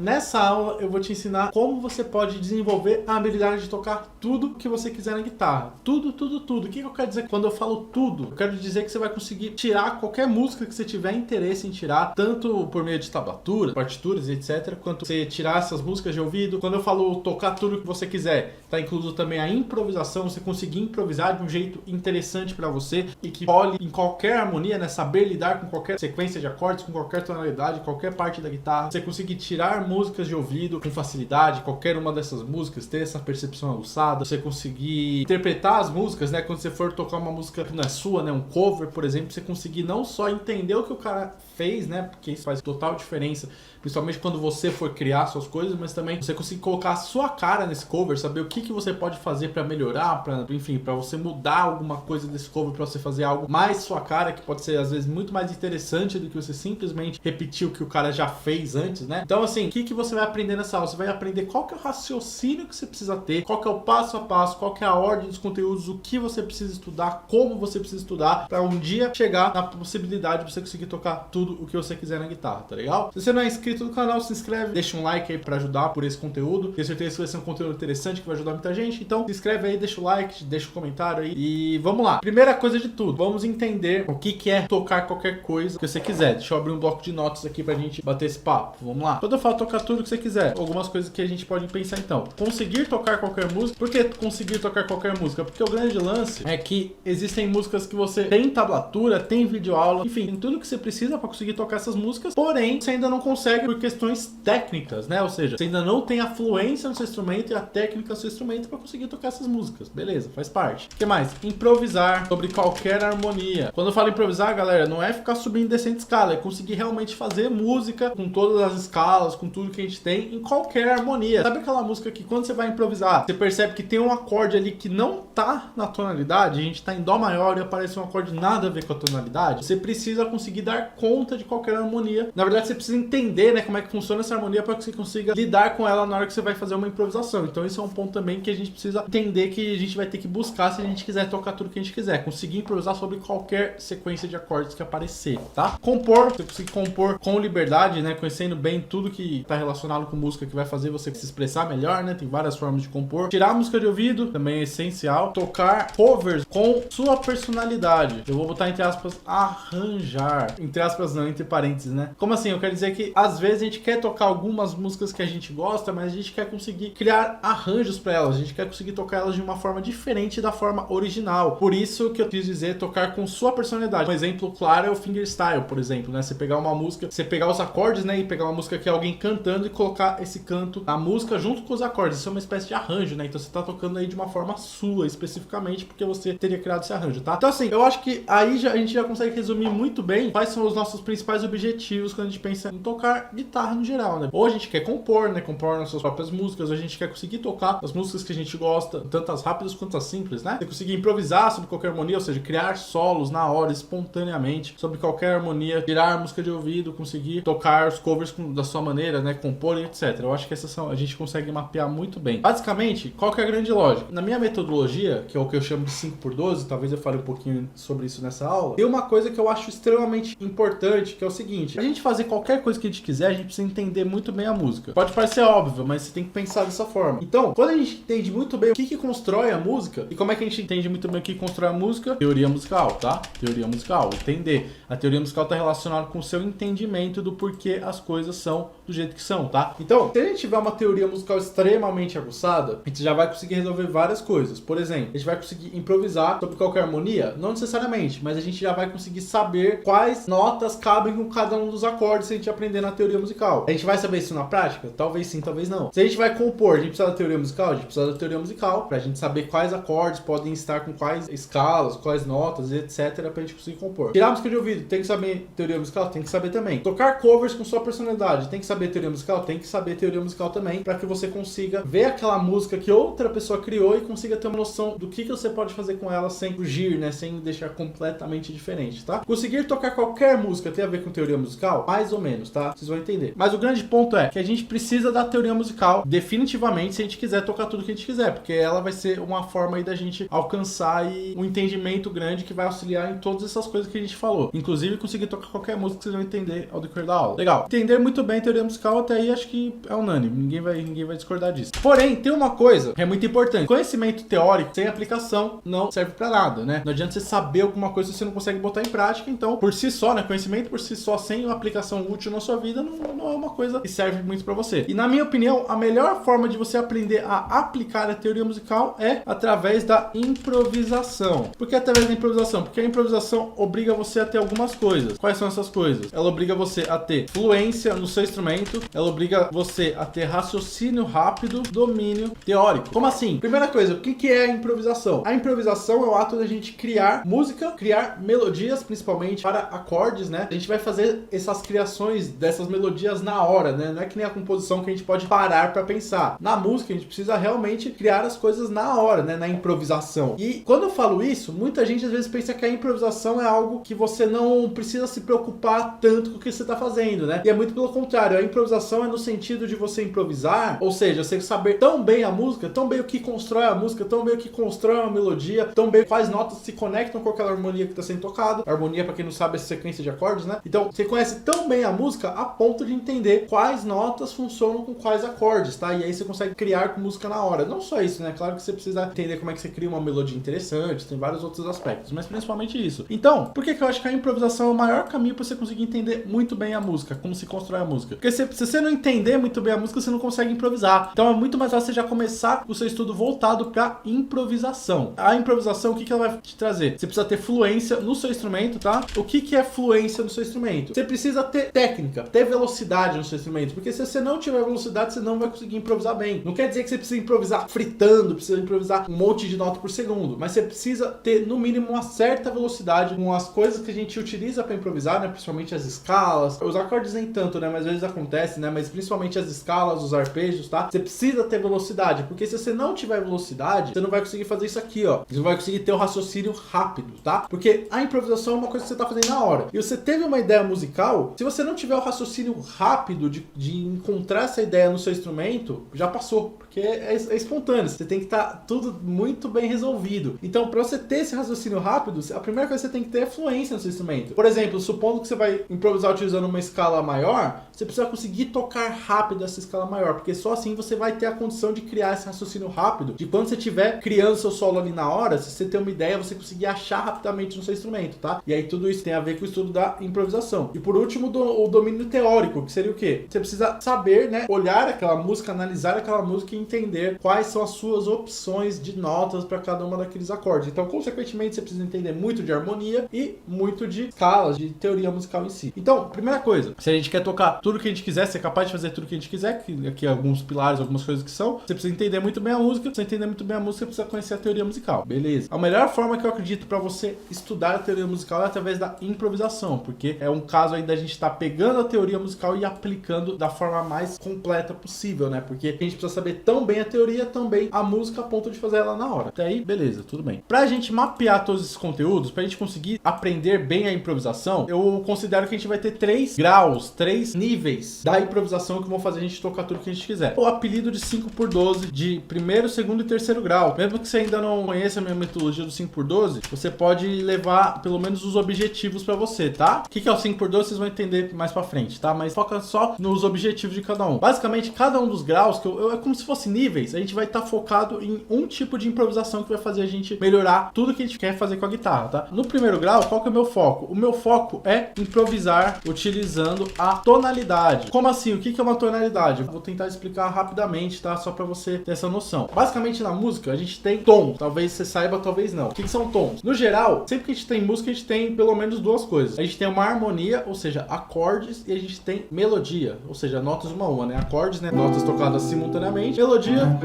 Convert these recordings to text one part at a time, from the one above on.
Nessa aula eu vou te ensinar como você pode desenvolver a habilidade de tocar tudo que você quiser na guitarra. Tudo, tudo, tudo. O que eu quero dizer quando eu falo tudo? Eu quero dizer que você vai conseguir tirar qualquer música que você tiver interesse em tirar, tanto por meio de tablatura, partituras, etc, quanto você tirar essas músicas de ouvido. Quando eu falo tocar tudo que você quiser, tá incluso também a improvisação, você conseguir improvisar de um jeito interessante para você e que role em qualquer harmonia, né? Saber lidar com qualquer sequência de acordes, com qualquer tonalidade, qualquer parte da guitarra. Você conseguir tirar músicas de ouvido com facilidade, qualquer uma dessas músicas, ter essa percepção aguçada. Você conseguir interpretar as músicas, né? Quando você for tocar uma música que não é sua, né? Um cover, por exemplo, você conseguir não só entender o que o cara fez, né? Porque isso faz total diferença, principalmente quando você for criar suas coisas, mas também você conseguir colocar a sua cara nesse cover, saber o que você pode fazer para melhorar, enfim, para você mudar alguma coisa desse cover, para você fazer algo mais sua cara, que pode ser às vezes muito mais interessante do que você simplesmente repetir o que o cara já fez antes, né? Então assim, o que você vai aprender nessa aula? Você vai aprender qual que é o raciocínio que você precisa ter, qual que é o passo a passo, qual que é a ordem dos conteúdos, o que você precisa estudar, como você precisa estudar, para um dia chegar na possibilidade de você conseguir tocar tudo o que você quiser na guitarra, tá legal? Se você não é inscrito no canal, se inscreve, deixa um like aí para ajudar por esse conteúdo. Tenho certeza que vai ser um conteúdo interessante que vai ajudar muita gente. Então se inscreve aí, deixa o like, deixa o comentário aí e vamos lá. Primeira coisa de tudo, vamos entender o que é tocar qualquer coisa que você quiser. Deixa eu abrir um bloco de notas aqui pra gente bater esse papo. Vamos lá. Quando eu falo tocar tudo que você quiser, algumas coisas que a gente pode pensar então. Conseguir tocar qualquer música. Por que conseguir tocar qualquer música? Porque o grande lance é que existem músicas que você tem tablatura, tem videoaula, enfim, tem tudo que você precisa para conseguir tocar essas músicas, porém você ainda não consegue por questões técnicas, né? Ou seja, você ainda não tem a fluência no seu instrumento e a técnica do seu instrumento para conseguir tocar essas músicas. Beleza, faz parte. O que mais? Improvisar sobre qualquer harmonia. Quando eu falo improvisar, galera, não é ficar subindo e descendo escala, é conseguir realmente fazer música com todas as escalas, com tudo que a gente tem, em qualquer harmonia. Sabe aquela música que quando você vai improvisar, você percebe que tem um acorde ali que não tá na tonalidade, a gente tá em dó maior e aparece um acorde nada a ver com a tonalidade? Você precisa conseguir dar conta de qualquer harmonia. Na verdade, você precisa entender, né, como é que funciona essa harmonia para que você consiga lidar com ela na hora que você vai fazer uma improvisação. Então isso é um ponto também que a gente precisa entender, que a gente vai ter que buscar se a gente quiser tocar tudo que a gente quiser. Conseguir improvisar sobre qualquer sequência de acordes que aparecer, tá? Compor, você conseguir compor com liberdade, né, conhecendo bem tudo que está relacionado com música, que vai fazer você se expressar melhor, né? Tem várias formas de compor. Tirar a música de ouvido, também é essencial. Tocar covers com sua personalidade. Eu vou botar entre aspas, arranjar. Entre aspas não, entre parênteses, né? Como assim? Eu quero dizer que às vezes a gente quer tocar algumas músicas que a gente gosta, mas a gente quer conseguir criar arranjos para elas. A gente quer conseguir tocar elas de uma forma diferente da forma original. Por isso que eu quis dizer tocar com sua personalidade. Um exemplo claro é o fingerstyle, por exemplo, né? Você pegar uma música, você pegar os acordes, né? E pegar uma música que é alguém cantando e colocar esse canto na música junto com os acordes. Isso é uma espécie de arranjo, né? Então você tá tocando aí de uma forma sua, especificamente, porque você teria criado esse arranjo, tá? Então assim, eu acho que aí a gente já consegue resumir muito bem quais são os nossos principais objetivos quando a gente pensa em tocar guitarra no geral, né? Ou a gente quer compor, né? Compor nossas próprias músicas, ou a gente quer conseguir tocar as músicas que a gente gosta, tanto as rápidas quanto as simples, né? Você conseguir improvisar sobre qualquer harmonia, ou seja, criar solos na hora, espontaneamente, sobre qualquer harmonia, tirar música de ouvido, conseguir tocar os covers da sua maneira, né? Compor e etc. Eu acho que essas são, a gente consegue mapear muito bem. Basicamente, qual que é a grande lógica? Na minha metodologia, que é o que eu chamo de 5x12, talvez eu fale um pouquinho sobre isso nessa aula, tem uma coisa que eu acho extremamente importante, que é o seguinte: a gente fazer qualquer coisa que a gente quiser, a gente precisa entender muito bem a música. Pode parecer óbvio, mas você tem que pensar dessa forma. Então, quando a gente entende muito bem o que constrói a música, e como é que a gente entende muito bem o que constrói a música? Teoria musical, tá? Teoria musical, entender. A teoria musical está relacionada com o seu entendimento do porquê as coisas são do jeito que são, tá? Então, se a gente tiver uma teoria musical extremamente aguçada, a gente já vai conseguir resolver várias coisas. Por exemplo, a gente vai conseguir improvisar sobre qualquer harmonia? Não necessariamente, mas a gente já vai conseguir saber quais notas cabem com cada um dos acordes se a gente aprender na teoria musical. A gente vai saber isso na prática? Talvez sim, talvez não. Se a gente vai compor, a gente precisa da teoria musical? A gente precisa da teoria musical pra gente saber quais acordes podem estar com quais escalas, quais notas, etc, pra gente conseguir compor. Tirar música de ouvido, tem que saber teoria musical? Tem que saber também. Tocar covers com sua personalidade, tem que saber teoria musical? Tem que saber teoria musical também, pra que você consiga ver aquela música que outra pessoa criou e consiga ter uma noção do que você pode fazer com ela sem fugir, né? Sem deixar completamente diferente, tá? Conseguir tocar qualquer música tem a ver com teoria musical? Mais ou menos, tá? Vocês vão entender. Mas o grande ponto é que a gente precisa da teoria musical definitivamente se a gente quiser tocar tudo que a gente quiser, porque ela vai ser uma forma aí da gente alcançar um entendimento grande que vai auxiliar em todas essas coisas que a gente falou. Inclusive conseguir tocar qualquer música que vocês vão entender ao decorrer da aula. Legal. Entender muito bem a teoria musical musical até aí acho que é unânime, ninguém vai discordar disso. Porém, tem uma coisa que é muito importante. Conhecimento teórico sem aplicação não serve pra nada, né? Não adianta você saber alguma coisa se você não consegue botar em prática. Então, por si só, né? Conhecimento por si só, sem uma aplicação útil na sua vida, não é uma coisa que serve muito pra você. E na minha opinião, a melhor forma de você aprender a aplicar a teoria musical é através da improvisação. Por que através da improvisação? Porque a improvisação obriga você a ter algumas coisas. Quais são essas coisas? Ela obriga você a ter fluência no seu instrumento, ela obriga você a ter raciocínio rápido, domínio teórico. Como assim? Primeira coisa, o que é a improvisação? A improvisação é o ato da gente criar música, criar melodias, principalmente para acordes, né? A gente vai fazer essas criações dessas melodias na hora, né? Não é que nem a composição que a gente pode parar para pensar. Na música, a gente precisa realmente criar as coisas na hora, né? Na improvisação. E quando eu falo isso, muita gente às vezes pensa que a improvisação é algo que você não precisa se preocupar tanto com o que você está fazendo, né? E é muito pelo contrário. A improvisação é no sentido de você improvisar, ou seja, você saber tão bem a música, tão bem o que constrói a música, tão bem o que constrói uma melodia, tão bem quais notas se conectam com aquela harmonia que está sendo tocada. A harmonia, para quem não sabe, é essa sequência de acordes, né? Então, você conhece tão bem a música a ponto de entender quais notas funcionam com quais acordes, tá? E aí você consegue criar com música na hora. Não só isso, né? Claro que você precisa entender como é que você cria uma melodia interessante, tem vários outros aspectos, mas principalmente isso. Então, por que eu acho que a improvisação é o maior caminho para você conseguir entender muito bem a música, como se constrói a música? Porque se você não entender muito bem a música, você não consegue improvisar. Então é muito mais fácil você já começar o seu estudo voltado para improvisação. A improvisação, o que ela vai te trazer? Você precisa ter fluência no seu instrumento, tá? O que é fluência no seu instrumento? Você precisa ter técnica, ter velocidade no seu instrumento, porque se você não tiver velocidade, você não vai conseguir improvisar bem. Não quer dizer que você precisa improvisar fritando, precisa improvisar um monte de nota por segundo, mas você precisa ter no mínimo uma certa velocidade com as coisas que a gente utiliza para improvisar, né? Principalmente as escalas, os acordes nem tanto, né? Mas às vezes acontece, né? Mas principalmente as escalas, os arpejos, tá? Você precisa ter velocidade, porque se você não tiver velocidade, você não vai conseguir fazer isso aqui, ó. Você não vai conseguir ter o raciocínio rápido, tá? Porque a improvisação é uma coisa que você tá fazendo na hora. E você teve uma ideia musical, se você não tiver o raciocínio rápido de encontrar essa ideia no seu instrumento, já passou. Porque é espontâneo, você tem que estar tudo muito bem resolvido. Então, para você ter esse raciocínio rápido, a primeira coisa que você tem que ter é fluência no seu instrumento. Por exemplo, supondo que você vai improvisar utilizando uma escala maior, você precisa conseguir tocar rápido essa escala maior, porque só assim você vai ter a condição de criar esse raciocínio rápido, de quando você estiver criando seu solo ali na hora, se você ter uma ideia, você conseguir achar rapidamente no seu instrumento, tá? E aí tudo isso tem a ver com o estudo da improvisação. E por último, o domínio teórico, que seria o quê? Você precisa saber, né, olhar aquela música, analisar aquela música e entender quais são as suas opções de notas para cada uma daqueles acordes. Então, consequentemente, você precisa entender muito de harmonia e muito de escalas, de teoria musical em si. Então, primeira coisa, se a gente quer tocar tudo que a gente quiser, ser capaz de fazer tudo que a gente quiser, que aqui alguns pilares, algumas coisas que são, você precisa entender muito bem a música. Pra você entender muito bem a música, você precisa conhecer a teoria musical. Beleza. A melhor forma que eu acredito para você estudar a teoria musical é através da improvisação, porque é um caso aí da gente estar pegando a teoria musical e aplicando da forma mais completa possível, né? Porque a gente precisa saber tão bem a teoria, tão bem a música, a ponto de fazer ela na hora. Até aí, beleza, tudo bem. Pra gente mapear todos esses conteúdos, pra gente conseguir aprender bem a improvisação, eu considero que a gente vai ter 3 graus, 3 níveis da improvisação que vão fazer a gente tocar tudo que a gente quiser. O apelido de 5x12, de primeiro, segundo e terceiro grau. Mesmo que você ainda não conheça a minha metodologia do 5x12, você pode levar pelo menos os objetivos pra você, tá? O que é o 5x12, vocês vão entender mais pra frente, tá? Mas foca só nos objetivos de cada um. Basicamente, cada um dos graus, é como se fosse níveis, a gente vai estar focado em um tipo de improvisação que vai fazer a gente melhorar tudo que a gente quer fazer com a guitarra, tá? No primeiro grau, qual que é o meu foco? O meu foco é improvisar utilizando a tonalidade. Como assim? O que é uma tonalidade? Eu vou tentar explicar rapidamente, tá? Só pra você ter essa noção. Basicamente, na música, a gente tem tons. Talvez você saiba, talvez não. O que são tons? No geral, sempre que a gente tem música, a gente tem pelo menos duas coisas. A gente tem uma harmonia, ou seja, acordes, e a gente tem melodia, ou seja, notas uma a uma, né? Acordes, né? Notas tocadas simultaneamente. Melodia,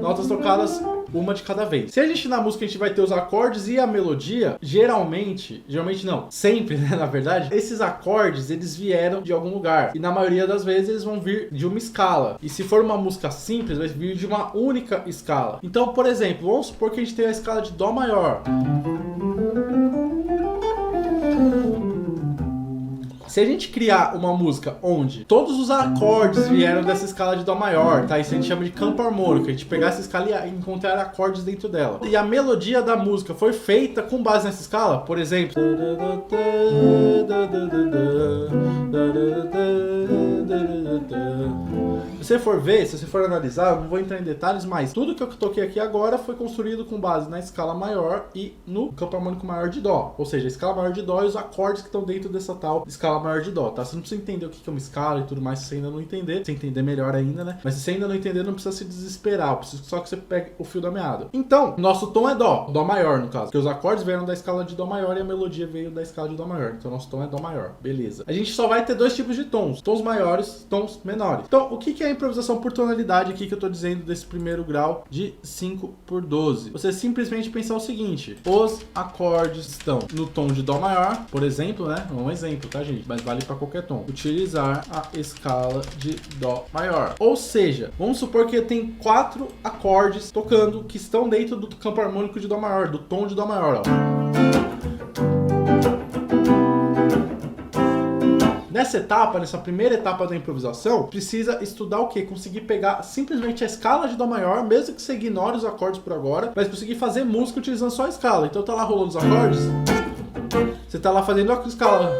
notas tocadas uma de cada vez. Se a gente na música a gente vai ter os acordes e a melodia, geralmente não, sempre, né, na verdade, esses acordes eles vieram de algum lugar e na maioria das vezes eles vão vir de uma escala. E se for uma música simples, vai vir de uma única escala. Então, por exemplo, vamos supor que a gente tem a escala de dó maior. se a gente criar uma música onde todos os acordes vieram dessa escala de Dó maior, tá? Isso a gente chama de campo harmônico. A gente pegar essa escala e encontrar acordes dentro dela. E a melodia da música foi feita com base nessa escala, por exemplo. Se você for ver, se você for analisar, eu não vou entrar em detalhes, mas tudo que eu toquei aqui agora foi construído com base na escala maior e no campo harmônico maior de Dó. Ou seja, a escala maior de Dó e os acordes que estão dentro dessa tal escala maior de Dó, tá? Você não precisa entender o que é uma escala e tudo mais se você ainda não entender. Se você entender melhor ainda, né? Mas se você ainda não entender, não precisa se desesperar. Eu preciso só que você pegue o fio da meada. Então, nosso tom é Dó. Dó maior, no caso. Porque os acordes vieram da escala de Dó maior e a melodia veio da escala de Dó maior. Então, nosso tom é Dó maior. Beleza. A gente só vai ter dois tipos de tons. Tons maiores, tons menores. Então, o que é a improvisação por tonalidade aqui que eu tô dizendo desse primeiro grau de 5/12? Você simplesmente pensar o seguinte: os acordes estão no tom de Dó maior, por exemplo, né? É um exemplo, tá, gente? Mas vale para qualquer tom. Utilizar a escala de Dó maior. Ou seja, vamos supor que tem 4 acordes tocando que estão dentro do campo harmônico de Dó maior, do tom de Dó maior, ó. Nessa etapa, nessa primeira etapa da improvisação, precisa estudar o quê? Conseguir pegar simplesmente a escala de Dó maior, mesmo que você ignore os acordes por agora, mas conseguir fazer música utilizando só a escala. Então tá lá rolando os acordes, você tá lá fazendo a escala.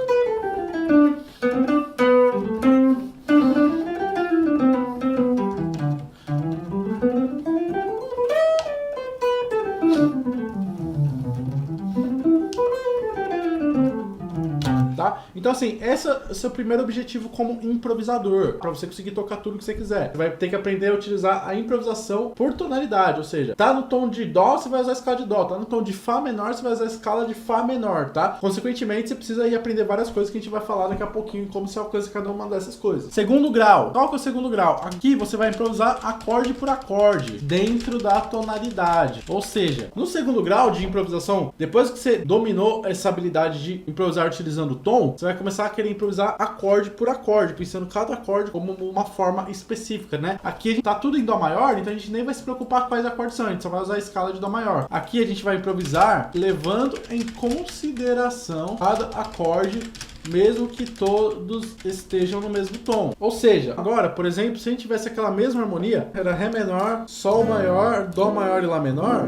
Então assim, esse é o seu primeiro objetivo como improvisador, para você conseguir tocar tudo que você quiser. Você vai ter que aprender a utilizar a improvisação por tonalidade, ou seja, tá no tom de Dó, você vai usar a escala de Dó, tá no tom de Fá menor, você vai usar a escala de Fá menor, tá? Consequentemente, você precisa ir aprender várias coisas que a gente vai falar daqui a pouquinho, como se alcança cada uma dessas coisas. Segundo grau. Qual que é o segundo grau? Aqui você vai improvisar acorde por acorde, dentro da tonalidade. Ou seja, no segundo grau de improvisação, depois que você dominou essa habilidade de improvisar utilizando o tom, você vai começar a querer improvisar acorde por acorde, pensando cada acorde como uma forma específica, né? Aqui a gente tá tudo em Dó maior, então a gente nem vai se preocupar com quais acordes são, a gente só vai usar a escala de Dó maior. Aqui a gente vai improvisar levando em consideração cada acorde, mesmo que todos estejam no mesmo tom. Ou seja, agora, por exemplo, se a gente tivesse aquela mesma harmonia, era Ré menor, Sol maior, Dó maior e Lá menor,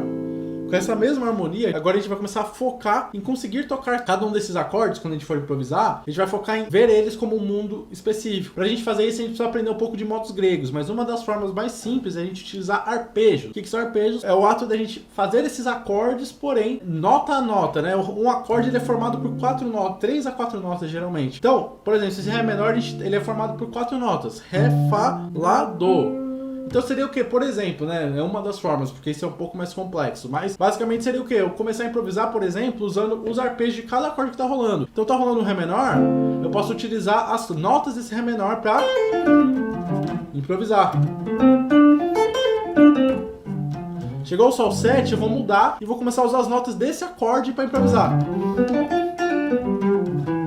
com essa mesma harmonia, agora a gente vai começar a focar em conseguir tocar cada um desses acordes. Quando a gente for improvisar, a gente vai focar em ver eles como um mundo específico. Pra gente fazer isso, a gente precisa aprender um pouco de modos gregos, mas uma das formas mais simples é a gente utilizar arpejos. O que são arpejos? É o ato da gente fazer esses acordes, porém, nota a nota, né? Um acorde ele é formado por 4 notas, 3 a 4 notas geralmente. Então, por exemplo, se esse Ré menor, ele é formado por 4 notas: Ré, Fá, Lá, Dó. Então seria o que? Por exemplo, né? É uma das formas, porque isso é um pouco mais complexo. Mas basicamente seria o que? Eu começar a improvisar, por exemplo, usando os arpejos de cada acorde que tá rolando. Então tá rolando um Ré menor, eu posso utilizar as notas desse Ré menor para improvisar. Chegou o Sol 7, eu vou mudar e vou começar a usar as notas desse acorde para improvisar.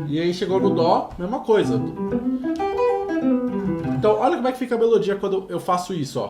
E aí chegou no Dó, mesma coisa. Então, olha como é que fica a melodia quando eu faço isso, ó.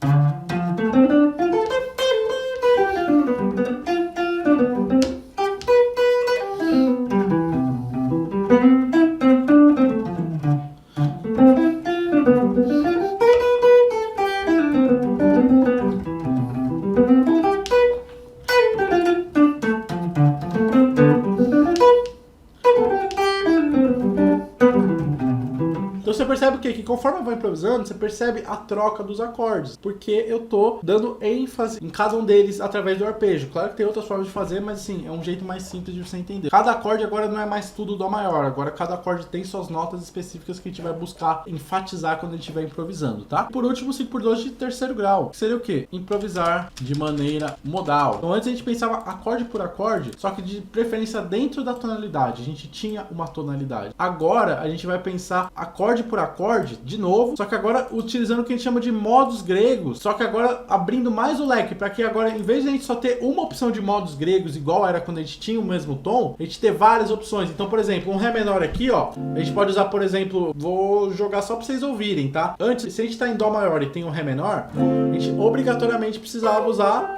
Então você percebe o quê? Que conforme eu vou improvisando, você percebe a troca dos acordes, porque eu tô dando ênfase em cada um deles através do arpejo. Claro que tem outras formas de fazer, mas assim, é um jeito mais simples de você entender. Cada acorde agora não é mais tudo Dó maior, agora cada acorde tem suas notas específicas que a gente vai buscar enfatizar quando a gente estiver improvisando, tá? Por último, 5/12 de terceiro grau, que seria o quê? Improvisar de maneira modal. Então antes a gente pensava acorde por acorde, só que de preferência dentro da tonalidade. A gente tinha uma tonalidade. Agora a gente vai pensar acorde por acorde, de novo, só que agora utilizando o que a gente chama de modos gregos, só que agora abrindo mais o leque, para que agora, em vez de a gente só ter uma opção de modos gregos, igual era quando a gente tinha o mesmo tom, a gente ter várias opções. Então, por exemplo, um Ré menor aqui, ó, a gente pode usar, por exemplo, vou jogar só para vocês ouvirem, tá? Antes, se a gente tá em Dó maior e tem um Ré menor, a gente obrigatoriamente precisava usar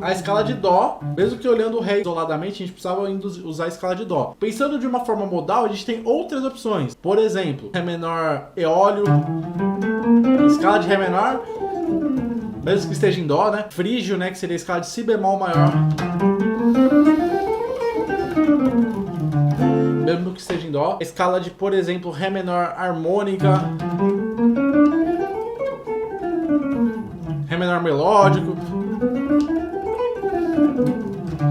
a escala de Dó, mesmo que olhando o Ré isoladamente, a gente precisava ainda usar a escala de Dó. Pensando de uma forma modal, a gente tem outras opções. Por exemplo, Ré menor eólio, escala de Ré menor, mesmo que esteja em Dó, né? Frígio, né? Que seria a escala de Si bemol maior. Mesmo que esteja em Dó. Escala de, por exemplo, Ré menor harmônica. Ré menor melódico.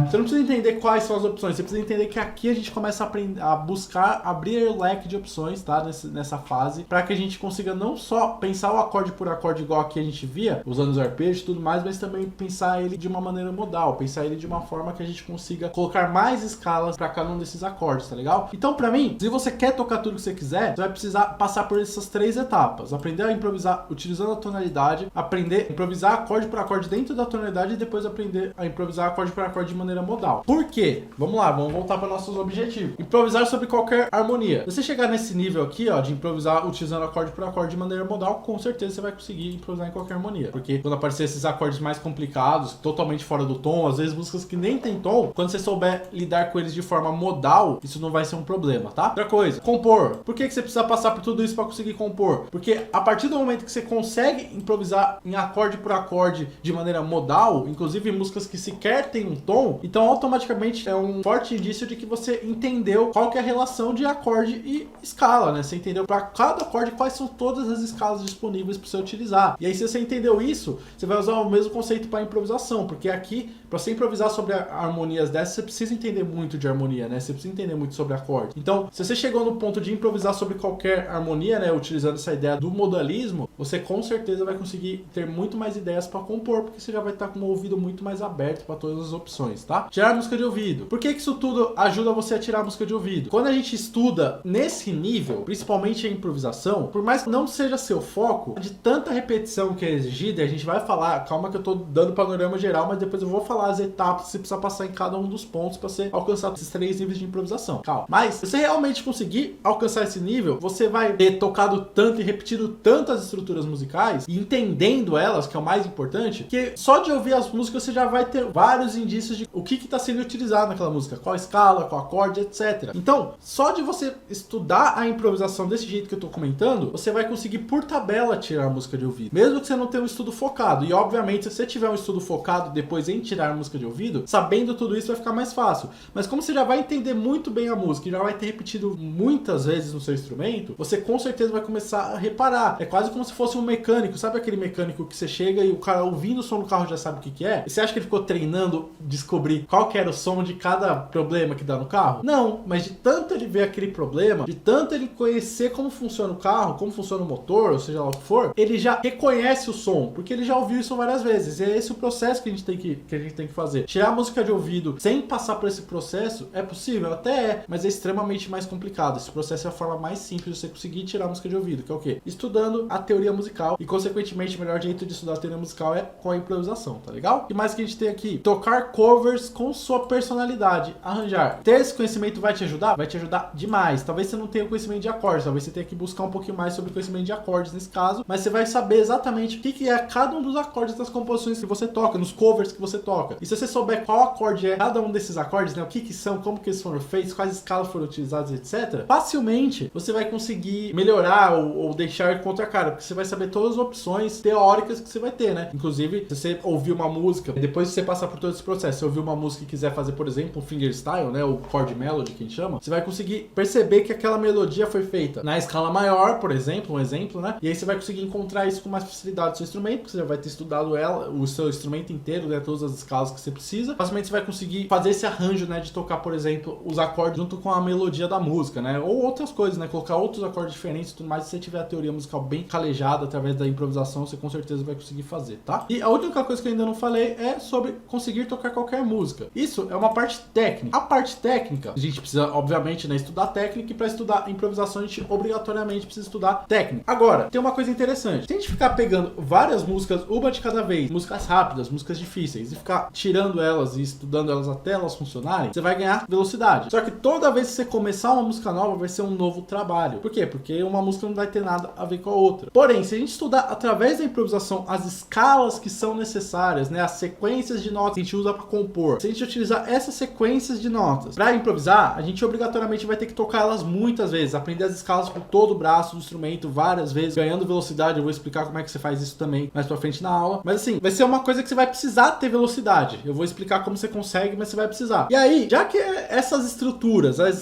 Você não precisa entender quais são as opções, você precisa entender que aqui a gente começa a aprender, a buscar, abrir o leque de opções, tá? Nessa fase, para que a gente consiga não só pensar o acorde por acorde igual aqui a gente via, usando os arpejos e tudo mais, mas também pensar ele de uma maneira modal, pensar ele de uma forma que a gente consiga colocar mais escalas para cada um desses acordes, tá legal? Então, para mim, se você quer tocar tudo que você quiser, você vai precisar passar por essas 3 etapas. Aprender a improvisar utilizando a tonalidade, aprender a improvisar acorde por acorde dentro da tonalidade e depois aprender a improvisar acorde por acorde de maneira modal. Por quê? Vamos lá, vamos voltar para nossos objetivos. Improvisar sobre qualquer harmonia. Se você chegar nesse nível aqui, ó, de improvisar utilizando acorde por acorde de maneira modal, com certeza você vai conseguir improvisar em qualquer harmonia. Porque quando aparecer esses acordes mais complicados, totalmente fora do tom, às vezes músicas que nem tem tom, quando você souber lidar com eles de forma modal, isso não vai ser um problema, tá? Outra coisa, compor. Por que você precisa passar por tudo isso para conseguir compor? Porque a partir do momento que você consegue improvisar em acorde por acorde de maneira modal, inclusive em músicas que sequer tem um tom, então automaticamente é um forte indício de que você entendeu qual que é a relação de acorde e escala, né? Você entendeu para cada acorde quais são todas as escalas disponíveis para você utilizar. E aí, se você entendeu isso, você vai usar o mesmo conceito para improvisação, porque aqui, para você improvisar sobre harmonias dessas, você precisa entender muito de harmonia, né? Você precisa entender muito sobre acorde. Então, se você chegou no ponto de improvisar sobre qualquer harmonia, né, utilizando essa ideia do modalismo, você com certeza vai conseguir ter muito mais ideias para compor, porque você já vai estar com o ouvido muito mais aberto para todas as opções, tá? Tirar música de ouvido. Por que isso tudo ajuda você a tirar música de ouvido? Quando a gente estuda nesse nível, principalmente a improvisação, por mais que não seja seu foco, de tanta repetição que é exigida, a gente vai falar, calma que eu tô dando panorama geral, mas depois eu vou falar as etapas que você precisa passar em cada um dos pontos para você alcançar esses 3 níveis de improvisação. Calma. Mas, se você realmente conseguir alcançar esse nível, você vai ter tocado tanto e repetido tantas estruturas musicais e entendendo elas, que é o mais importante, que só de ouvir as músicas você já vai ter vários indícios de o que está sendo utilizado naquela música, qual escala, qual acorde, etc. Então, só de você estudar a improvisação desse jeito que eu tô comentando, você vai conseguir por tabela tirar a música de ouvido, mesmo que você não tenha um estudo focado. E obviamente, se você tiver um estudo focado depois em tirar a música de ouvido, sabendo tudo isso vai ficar mais fácil. Mas como você já vai entender muito bem a música e já vai ter repetido muitas vezes no seu instrumento, você com certeza vai começar a reparar. É quase como se fosse um mecânico, sabe aquele mecânico que você chega e o cara ouvindo o som do carro já sabe o que é? E você acha que ele ficou treinando descobrir qual que era o som de cada problema que dá no carro? Não, mas de tanto ele ver aquele problema, de tanto ele conhecer como funciona o carro, como funciona o motor, ou seja lá o que for, ele já reconhece o som, porque ele já ouviu isso várias vezes. E é esse o processo que a gente tem que fazer. Tirar a música de ouvido sem passar por esse processo é possível? Até é, mas é extremamente mais complicado. Esse processo é a forma mais simples de você conseguir tirar a música de ouvido, que é o quê? Estudando a teoria musical e, consequentemente, o melhor jeito de estudar a teoria musical é com a improvisação, tá legal? O que mais que a gente tem aqui? Tocar covers com sua personalidade, arranjar. Ter esse conhecimento vai te ajudar? Vai te ajudar demais. Talvez você não tenha conhecimento de acordes, talvez você tenha que buscar um pouquinho mais sobre conhecimento de acordes nesse caso, mas você vai saber exatamente o que é cada um dos acordes das composições que você toca, nos covers que você toca. E se você souber qual acorde é cada um desses acordes, né, o que são, como que eles foram feitos, quais escalas foram utilizadas, etc., facilmente você vai conseguir melhorar ou deixar contra a cara, porque você vai saber todas as opções teóricas que você vai ter, né? Inclusive, se você ouvir uma música, depois de você passar por todo esse processo, se você ouvir uma música e quiser fazer, por exemplo, um fingerstyle, né, o chord melody que a gente chama, você vai conseguir perceber que aquela melodia foi feita na escala maior, por exemplo, um exemplo, né? E aí você vai conseguir encontrar isso com mais facilidade no seu instrumento, porque você já vai ter estudado ela, o seu instrumento inteiro, né, todas as escalas que você precisa. Facilmente você vai conseguir fazer esse arranjo, né, de tocar, por exemplo, os acordes junto com a melodia da música, né? Ou outras coisas, né? Colocar outros acordes diferentes e tudo mais. Se você tiver a teoria musical bem calejada através da improvisação, você com certeza vai conseguir fazer, tá? E a única coisa que eu ainda não falei é sobre conseguir tocar qualquer música. música. Isso é uma parte técnica. A parte técnica, a gente precisa, obviamente, né, estudar técnica, e para estudar improvisação a gente obrigatoriamente precisa estudar técnica. Agora, tem uma coisa interessante. Se a gente ficar pegando várias músicas, uma de cada vez, músicas rápidas, músicas difíceis, e ficar tirando elas e estudando elas até elas funcionarem, você vai ganhar velocidade. Só que toda vez que você começar uma música nova, vai ser um novo trabalho. Por quê? Porque uma música não vai ter nada a ver com a outra. Porém, se a gente estudar através da improvisação as escalas que são necessárias, né, as sequências de notas que a gente usa para compor, se a gente utilizar essas sequências de notas para improvisar, a gente obrigatoriamente vai ter que tocar elas muitas vezes, aprender as escalas por todo o braço do instrumento várias vezes, ganhando velocidade. Eu vou explicar como é que você faz isso também mais pra frente na aula. Mas assim, vai ser uma coisa que você vai precisar ter velocidade. Eu vou explicar como você consegue, mas você vai precisar. E aí, já que essas estruturas, as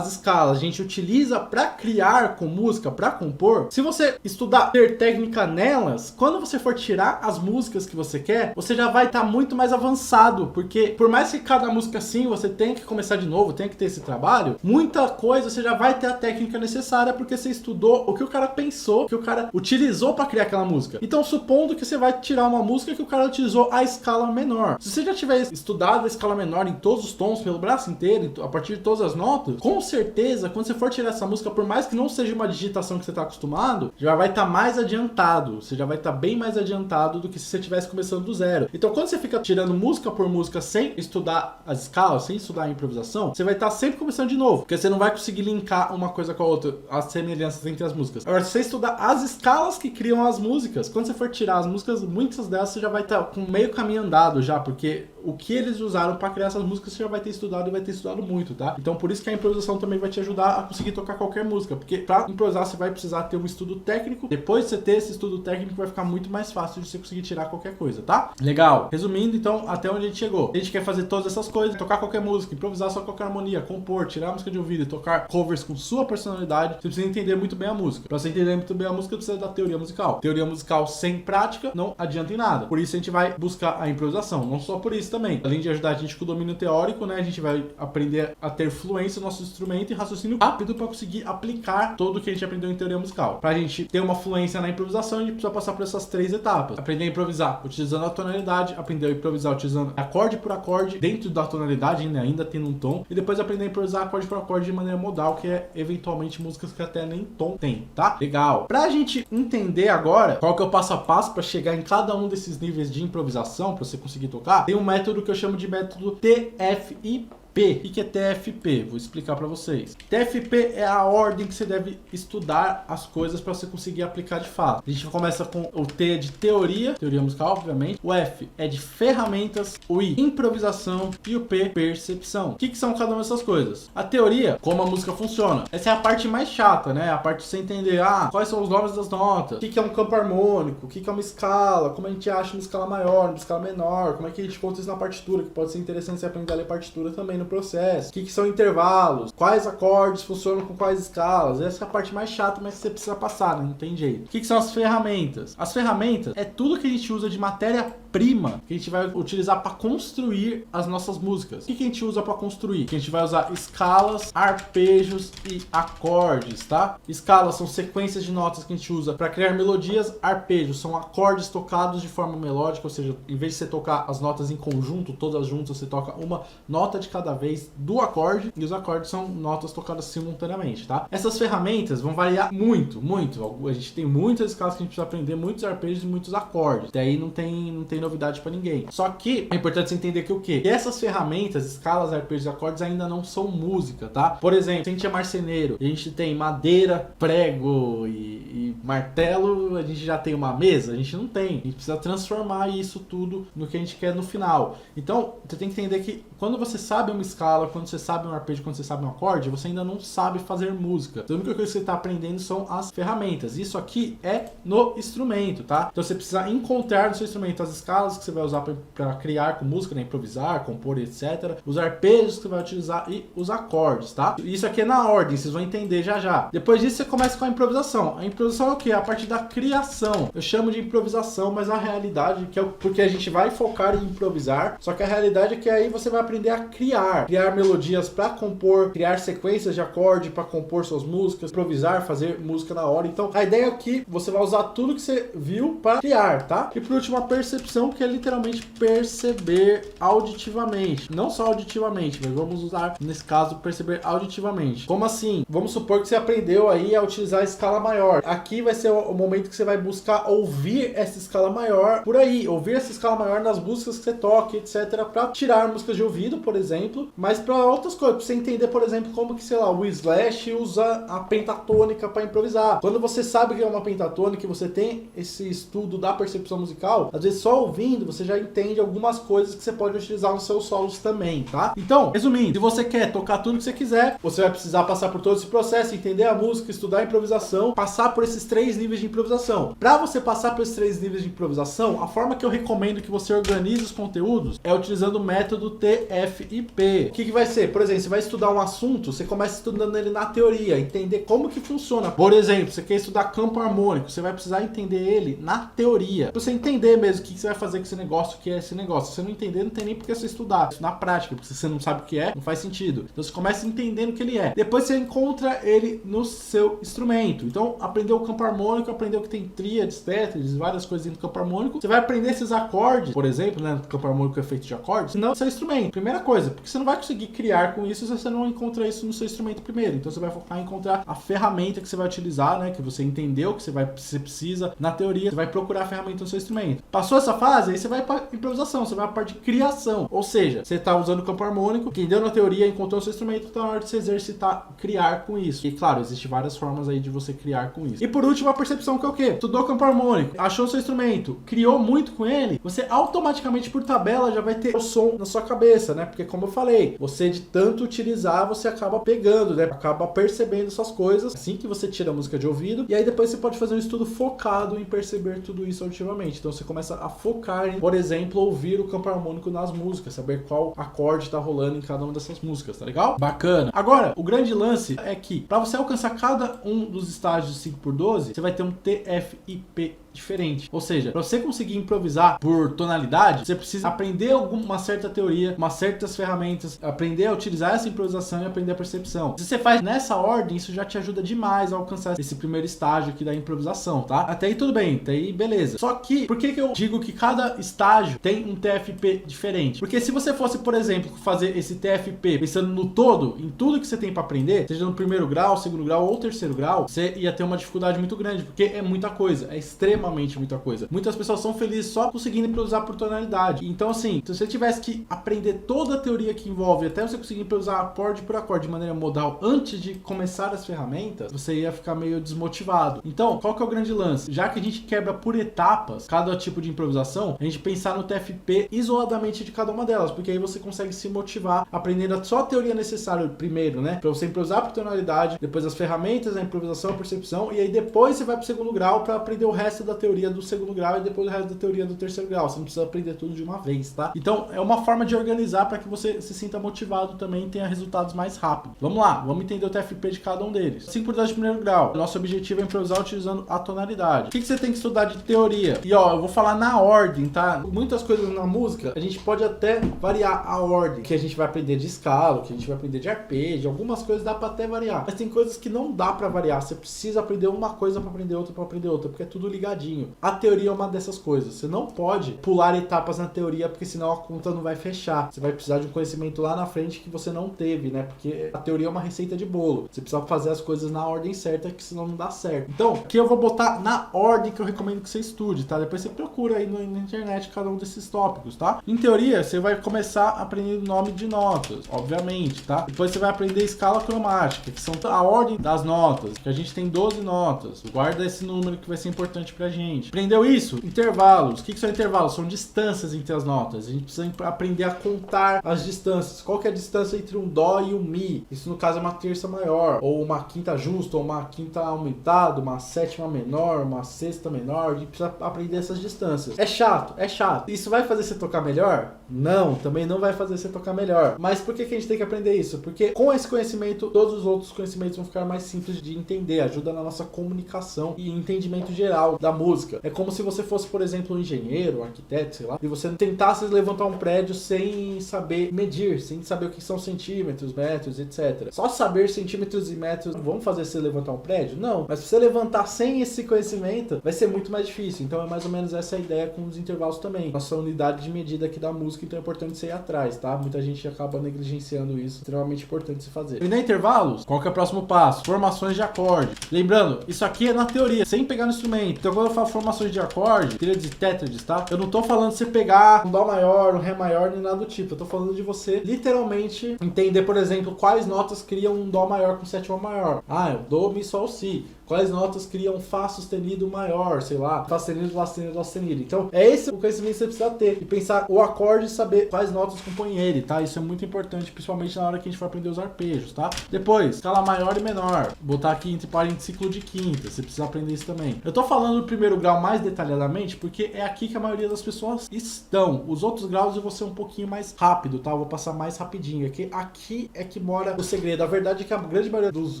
escalas, a gente utiliza para criar com música, para compor, se você estudar, ter técnica nelas, quando você for tirar as músicas que você quer, você já vai estar muito mais avançado, porque por mais que cada música assim, você tenha que começar de novo, tenha que ter esse trabalho, muita coisa você já vai ter a técnica necessária, porque você estudou o que o cara pensou, o que o cara utilizou para criar aquela música. Então, supondo que você vai tirar uma música que o cara utilizou a escala menor. Se você já tiver estudado a escala menor em todos os tons, pelo braço inteiro, a partir de todas as notas, com certeza, quando você for tirar essa música, por mais que não seja uma digitação que você está acostumado, já vai estar mais adiantado. Você já vai estar bem mais adiantado do que se você estivesse começando do zero. Então, quando você fica tirando música por música sem estudar as escalas, sem estudar a improvisação, você vai estar sempre começando de novo, porque você não vai conseguir linkar uma coisa com a outra, as semelhanças entre as músicas. Agora, se você estudar as escalas que criam as músicas, quando você for tirar as músicas, muitas delas você já vai estar com meio caminho andado já, porque o que eles usaram para criar essas músicas você já vai ter estudado, e vai ter estudado muito, tá? Então por isso que a improvisação também vai te ajudar a conseguir tocar qualquer música, porque para improvisar você vai precisar ter um estudo técnico. Depois de você ter esse estudo técnico, vai ficar muito mais fácil de você conseguir tirar qualquer coisa, tá? Legal. Resumindo, então, até onde a gente chegou. A gente quer fazer todas essas coisas, tocar qualquer música, improvisar só qualquer harmonia, compor, tirar a música de ouvido e tocar covers com sua personalidade. Você precisa entender muito bem a música. Para você entender muito bem a música, precisa da teoria musical. Teoria musical sem prática não adianta em nada. Por isso a gente vai buscar a improvisação. Não só por isso também. Além de ajudar a gente com o domínio teórico, né, a gente vai aprender a ter fluência no nosso instrumento e raciocínio rápido para conseguir aplicar tudo que a gente aprendeu em teoria musical. Para a gente ter uma fluência na improvisação, a gente precisa passar por essas 3 etapas. Aprender a improvisar utilizando a tonalidade, aprender a improvisar utilizando acorde por acorde dentro da tonalidade, né, ainda tendo um tom, e depois aprender a improvisar acorde por acorde de maneira modal, que é eventualmente músicas que até nem tom tem, tá? Legal. Pra gente entender agora qual que é o passo a passo para chegar em cada um desses níveis de improvisação, para você conseguir tocar, tem um método que eu chamo de método TFIP. O que é TFP? Vou explicar para vocês. TFP é a ordem que você deve estudar as coisas para você conseguir aplicar de fato. A gente começa com o T de teoria musical, obviamente. O F é de ferramentas, o I, improvisação e o P, percepção. O que são cada uma dessas coisas? A teoria, como a música funciona. Essa é a parte mais chata, né? A parte de você entender, quais são os nomes das notas, o que é um campo harmônico, o que é uma escala, como a gente acha uma escala maior, uma escala menor, como é que a gente conta isso na partitura, que pode ser interessante você aprender a ler partitura também no processo. O que são intervalos, quais acordes funcionam com quais escalas. Essa é a parte mais chata, mas você precisa passar, né? Não tem jeito. O que são as ferramentas? As ferramentas é tudo que a gente usa de matéria-prima que a gente vai utilizar para construir as nossas músicas. O que a gente usa para construir? A gente vai usar escalas, arpejos e acordes, tá? Escalas são sequências de notas que a gente usa para criar melodias. Arpejos são acordes tocados de forma melódica, ou seja, em vez de você tocar as notas em conjunto, todas juntas, você toca uma nota de cada vez do acorde, e os acordes são notas tocadas simultaneamente, tá? Essas ferramentas vão variar muito, muito. A gente tem muitas escalas que a gente precisa aprender, muitos arpejos e muitos acordes. Daí não tem novidade para ninguém. Só que é importante você entender que o quê? Que essas ferramentas, escalas, arpejos e acordes ainda não são música, tá? Por exemplo, se a gente é marceneiro, a gente tem madeira, prego e martelo, a gente já tem uma mesa? A gente não tem. A gente precisa transformar isso tudo no que a gente quer no final. Então, você tem que entender que quando você sabe uma escala, quando você sabe um arpejo, quando você sabe um acorde, você ainda não sabe fazer música. A única coisa que você está aprendendo são as ferramentas. Isso aqui é no instrumento, tá? Então você precisa encontrar no seu instrumento as escalas que você vai usar para criar com música, né? Improvisar, compor, etc. Os arpejos que você vai utilizar e os acordes, tá? Isso aqui é na ordem, vocês vão entender já já. Depois disso você começa com a improvisação. A improvisação é o quê? A parte da criação. Eu chamo de improvisação, mas a realidade que é porque a gente vai focar em improvisar, só que a realidade é que aí você vai aprender a criar. criar melodias para compor, criar sequências de acorde para compor suas músicas, improvisar, fazer música na hora. Então, a ideia é que você vai usar tudo que você viu para criar, tá? E por último, a percepção, que é literalmente perceber auditivamente. Não só auditivamente, mas vamos usar, nesse caso, perceber auditivamente. Como assim? Vamos supor que você aprendeu aí a utilizar a escala maior. Aqui vai ser o momento que você vai buscar ouvir essa escala maior por aí, ouvir essa escala maior nas músicas que você toca, etc, para tirar músicas de ouvido, por exemplo, mas para outras coisas, para você entender, por exemplo, como que, sei lá, o Slash usa a pentatônica para improvisar. Quando você sabe que é uma pentatônica e você tem esse estudo da percepção musical, às vezes só ouvindo você já entende algumas coisas que você pode utilizar nos seus solos também, tá? Então, resumindo, se você quer tocar tudo que você quiser, você vai precisar passar por todo esse processo, entender a música, estudar a improvisação, passar por esses 3 níveis de improvisação. Para você passar por esses 3 níveis de improvisação, a forma que eu recomendo que você organize os conteúdos é utilizando o método TFIP. O que vai ser? Por exemplo, você vai estudar um assunto, você começa estudando ele na teoria, entender como que funciona. Por exemplo, você quer estudar campo harmônico, você vai precisar entender ele na teoria. Pra você entender mesmo o que você vai fazer com esse negócio, o que é esse negócio. Se você não entender, não tem nem por que você estudar. Isso na prática, porque se você não sabe o que é, não faz sentido. Então você começa entendendo o que ele é. Depois você encontra ele no seu instrumento. Então, aprendeu o campo harmônico, aprendeu que tem tríades, tétrades, várias coisas dentro do campo harmônico. Você vai aprender esses acordes, por exemplo, né? O campo harmônico é feito de acordes, não no seu instrumento. Primeira coisa, porque você não vai conseguir criar com isso se você não encontrar isso no seu instrumento primeiro. Então você vai focar em encontrar a ferramenta que você vai utilizar, né? Que você entendeu que você precisa na teoria. Você vai procurar a ferramenta no seu instrumento. Passou essa fase, aí você vai para improvisação, você vai para a parte de criação. Ou seja, você está usando o campo harmônico, entendeu na teoria, encontrou o seu instrumento, então é hora de você exercitar, criar com isso. E claro, existem várias formas aí de você criar com isso. E por último, a percepção, que é o quê? Estudou o campo harmônico, achou o seu instrumento, criou muito com ele, você automaticamente por tabela já vai ter o som na sua cabeça, né? Porque como eu falei, você de tanto utilizar, você acaba pegando, né? Acaba percebendo essas coisas assim que você tira a música de ouvido, e aí depois você pode fazer um estudo focado em perceber tudo isso auditivamente. Então você começa a focar em, por exemplo, ouvir o campo harmônico nas músicas, saber qual acorde tá rolando em cada uma dessas músicas, tá legal? Bacana. Agora, o grande lance é que para você alcançar cada um dos estágios de 5x12, você vai ter um TFIP diferente. Ou seja, para você conseguir improvisar por tonalidade, você precisa aprender uma certa teoria, umas certas ferramentas, aprender a utilizar essa improvisação e aprender a percepção. Se você faz nessa ordem, isso já te ajuda demais a alcançar esse primeiro estágio aqui da improvisação, tá? Até aí tudo bem, até aí beleza. Só que, por que eu digo que cada estágio tem um TFP diferente? Porque se você fosse, por exemplo, fazer esse TFP pensando no todo, em tudo que você tem para aprender, seja no primeiro grau, segundo grau ou terceiro grau, você ia ter uma dificuldade muito grande, porque é muita coisa, é extremamente muita coisa. Muitas pessoas são felizes só conseguindo improvisar por tonalidade. Então, assim, se você tivesse que aprender toda a teoria que envolve até você conseguir improvisar acorde por acorde de maneira modal antes de começar as ferramentas, você ia ficar meio desmotivado. Então, qual que é o grande lance? Já que a gente quebra por etapas cada tipo de improvisação, a gente pensar no TFP isoladamente de cada uma delas, porque aí você consegue se motivar aprendendo só a teoria necessária primeiro, né? Pra você improvisar por tonalidade, depois as ferramentas, a improvisação, a percepção, e aí depois você vai pro segundo grau para aprender o resto da teoria do segundo grau e depois o resto da teoria do terceiro grau. Você não precisa aprender tudo de uma vez, tá? Então, é uma forma de organizar para que você se sinta motivado também e tenha resultados mais rápidos. Vamos lá, vamos entender o TFP de cada um deles. 5x12 de primeiro grau. Nosso objetivo é improvisar utilizando a tonalidade. O que você tem que estudar de teoria? E ó, eu vou falar na ordem, tá? Muitas coisas na música, a gente pode até variar a ordem, que a gente vai aprender de escala, que a gente vai aprender de arpejo, algumas coisas dá para até variar. Mas tem coisas que não dá para variar. Você precisa aprender uma coisa para aprender outra, porque é tudo ligadinho. A teoria é uma dessas coisas. Você não pode pular etapas na teoria, porque senão a conta não vai fechar. Você vai precisar de um conhecimento lá na frente que você não teve, né? Porque a teoria é uma receita de bolo. Você precisa fazer as coisas na ordem certa, que senão não dá certo. Então, aqui eu vou botar na ordem que eu recomendo que você estude, tá? Depois você procura aí na internet cada um desses tópicos, tá? Em teoria, você vai começar aprendendo nome de notas, obviamente, tá? Depois você vai aprender escala cromática, que são a ordem das notas, que a gente tem 12 notas. Guarda esse número que vai ser importante pra gente. Aprendeu isso? Intervalos. O que são intervalos? São distâncias entre as notas. A gente precisa aprender a contar as distâncias. Qual que é a distância entre um dó e um mi? Isso no caso é uma terça maior, ou uma quinta justa, ou uma quinta aumentada, uma sétima menor, uma sexta menor. A gente precisa aprender essas distâncias. É chato? É chato. Isso vai fazer você tocar melhor? Não, também não vai fazer você tocar melhor. Mas por que a gente tem que aprender isso? Porque com esse conhecimento, todos os outros conhecimentos vão ficar mais simples de entender. Ajuda na nossa comunicação e entendimento geral da música música. É como se você fosse, por exemplo, um engenheiro, um arquiteto, sei lá, e você tentasse levantar um prédio sem saber medir, sem saber o que são centímetros, metros, etc. Só saber centímetros e metros vão fazer você levantar um prédio? Não. Mas se você levantar sem esse conhecimento, vai ser muito mais difícil. Então é mais ou menos essa a ideia com os intervalos também. Nossa unidade de medida aqui da música, então é importante você ir atrás, tá? Muita gente acaba negligenciando isso, extremamente importante se fazer. E na intervalos, qual que é o próximo passo? Formações de acorde. Lembrando, isso aqui é na teoria, sem pegar no instrumento. Então quando eu falo formações de acorde, tríades e tétrades, tá? Eu não tô falando de você pegar um dó maior, um ré maior, nem nada do tipo. Eu tô falando de você literalmente entender, por exemplo, quais notas criam um dó maior com sétima maior. Ah, é o dó, mi, sol, si. Quais notas criam Fá sustenido maior, sei lá, Fá sustenido, Lá sustenido, Lá sustenido. Então, é esse o conhecimento que você precisa ter. E pensar o acorde e saber quais notas compõem ele, tá? Isso é muito importante, principalmente na hora que a gente for aprender os arpejos, tá? Depois, escala maior e menor. Botar aqui entre parênteses ciclo de quinta. Você precisa aprender isso também. Eu tô falando do primeiro grau mais detalhadamente porque é aqui que a maioria das pessoas estão. Os outros graus eu vou ser um pouquinho mais rápido, tá? Eu vou passar mais rapidinho. Aqui é que mora o segredo. A verdade é que a grande maioria dos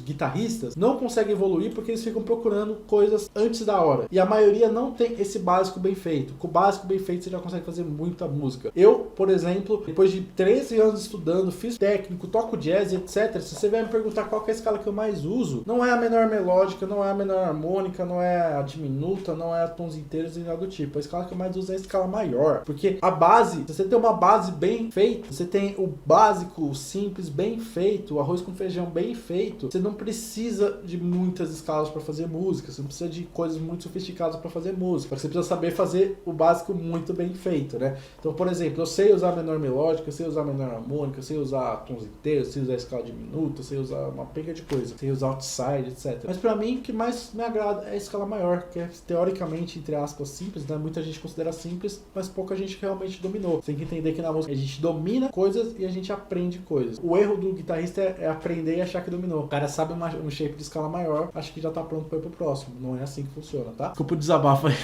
guitarristas não consegue evoluir porque eles ficam procurando coisas antes da hora. E a maioria não tem esse básico bem feito. Com o básico bem feito, você já consegue fazer muita música. Eu, por exemplo, depois de 13 anos estudando, fiz técnico, toco jazz, etc. Se você vai me perguntar qual que é a escala que eu mais uso, não é a menor melódica, não é a menor harmônica, não é a diminuta, não é a tons inteiros e nada do tipo. A escala que eu mais uso é a escala maior. Porque a base, se você tem uma base bem feita, você tem o básico, o simples bem feito, o arroz com feijão bem feito, você não precisa de muitas escalas para fazer música, você não precisa de coisas muito sofisticadas para fazer música, você precisa saber fazer o básico muito bem feito, né? Então, por exemplo, eu sei usar menor melódica, eu sei usar menor harmônica, eu sei usar tons inteiros, eu sei usar escala diminuta, eu sei usar uma penca de coisa, eu sei usar outside, etc. Mas pra mim, o que mais me agrada é a escala maior, que é teoricamente, entre aspas, simples, né? Muita gente considera simples, mas pouca gente realmente dominou. Você tem que entender que na música a gente domina coisas e a gente aprende coisas. O erro do guitarrista é aprender e achar que dominou. O cara sabe um shape de escala maior, acha que já tá pronto para ir pro próximo. Não é assim que funciona, tá? Desculpa o desabafo aí.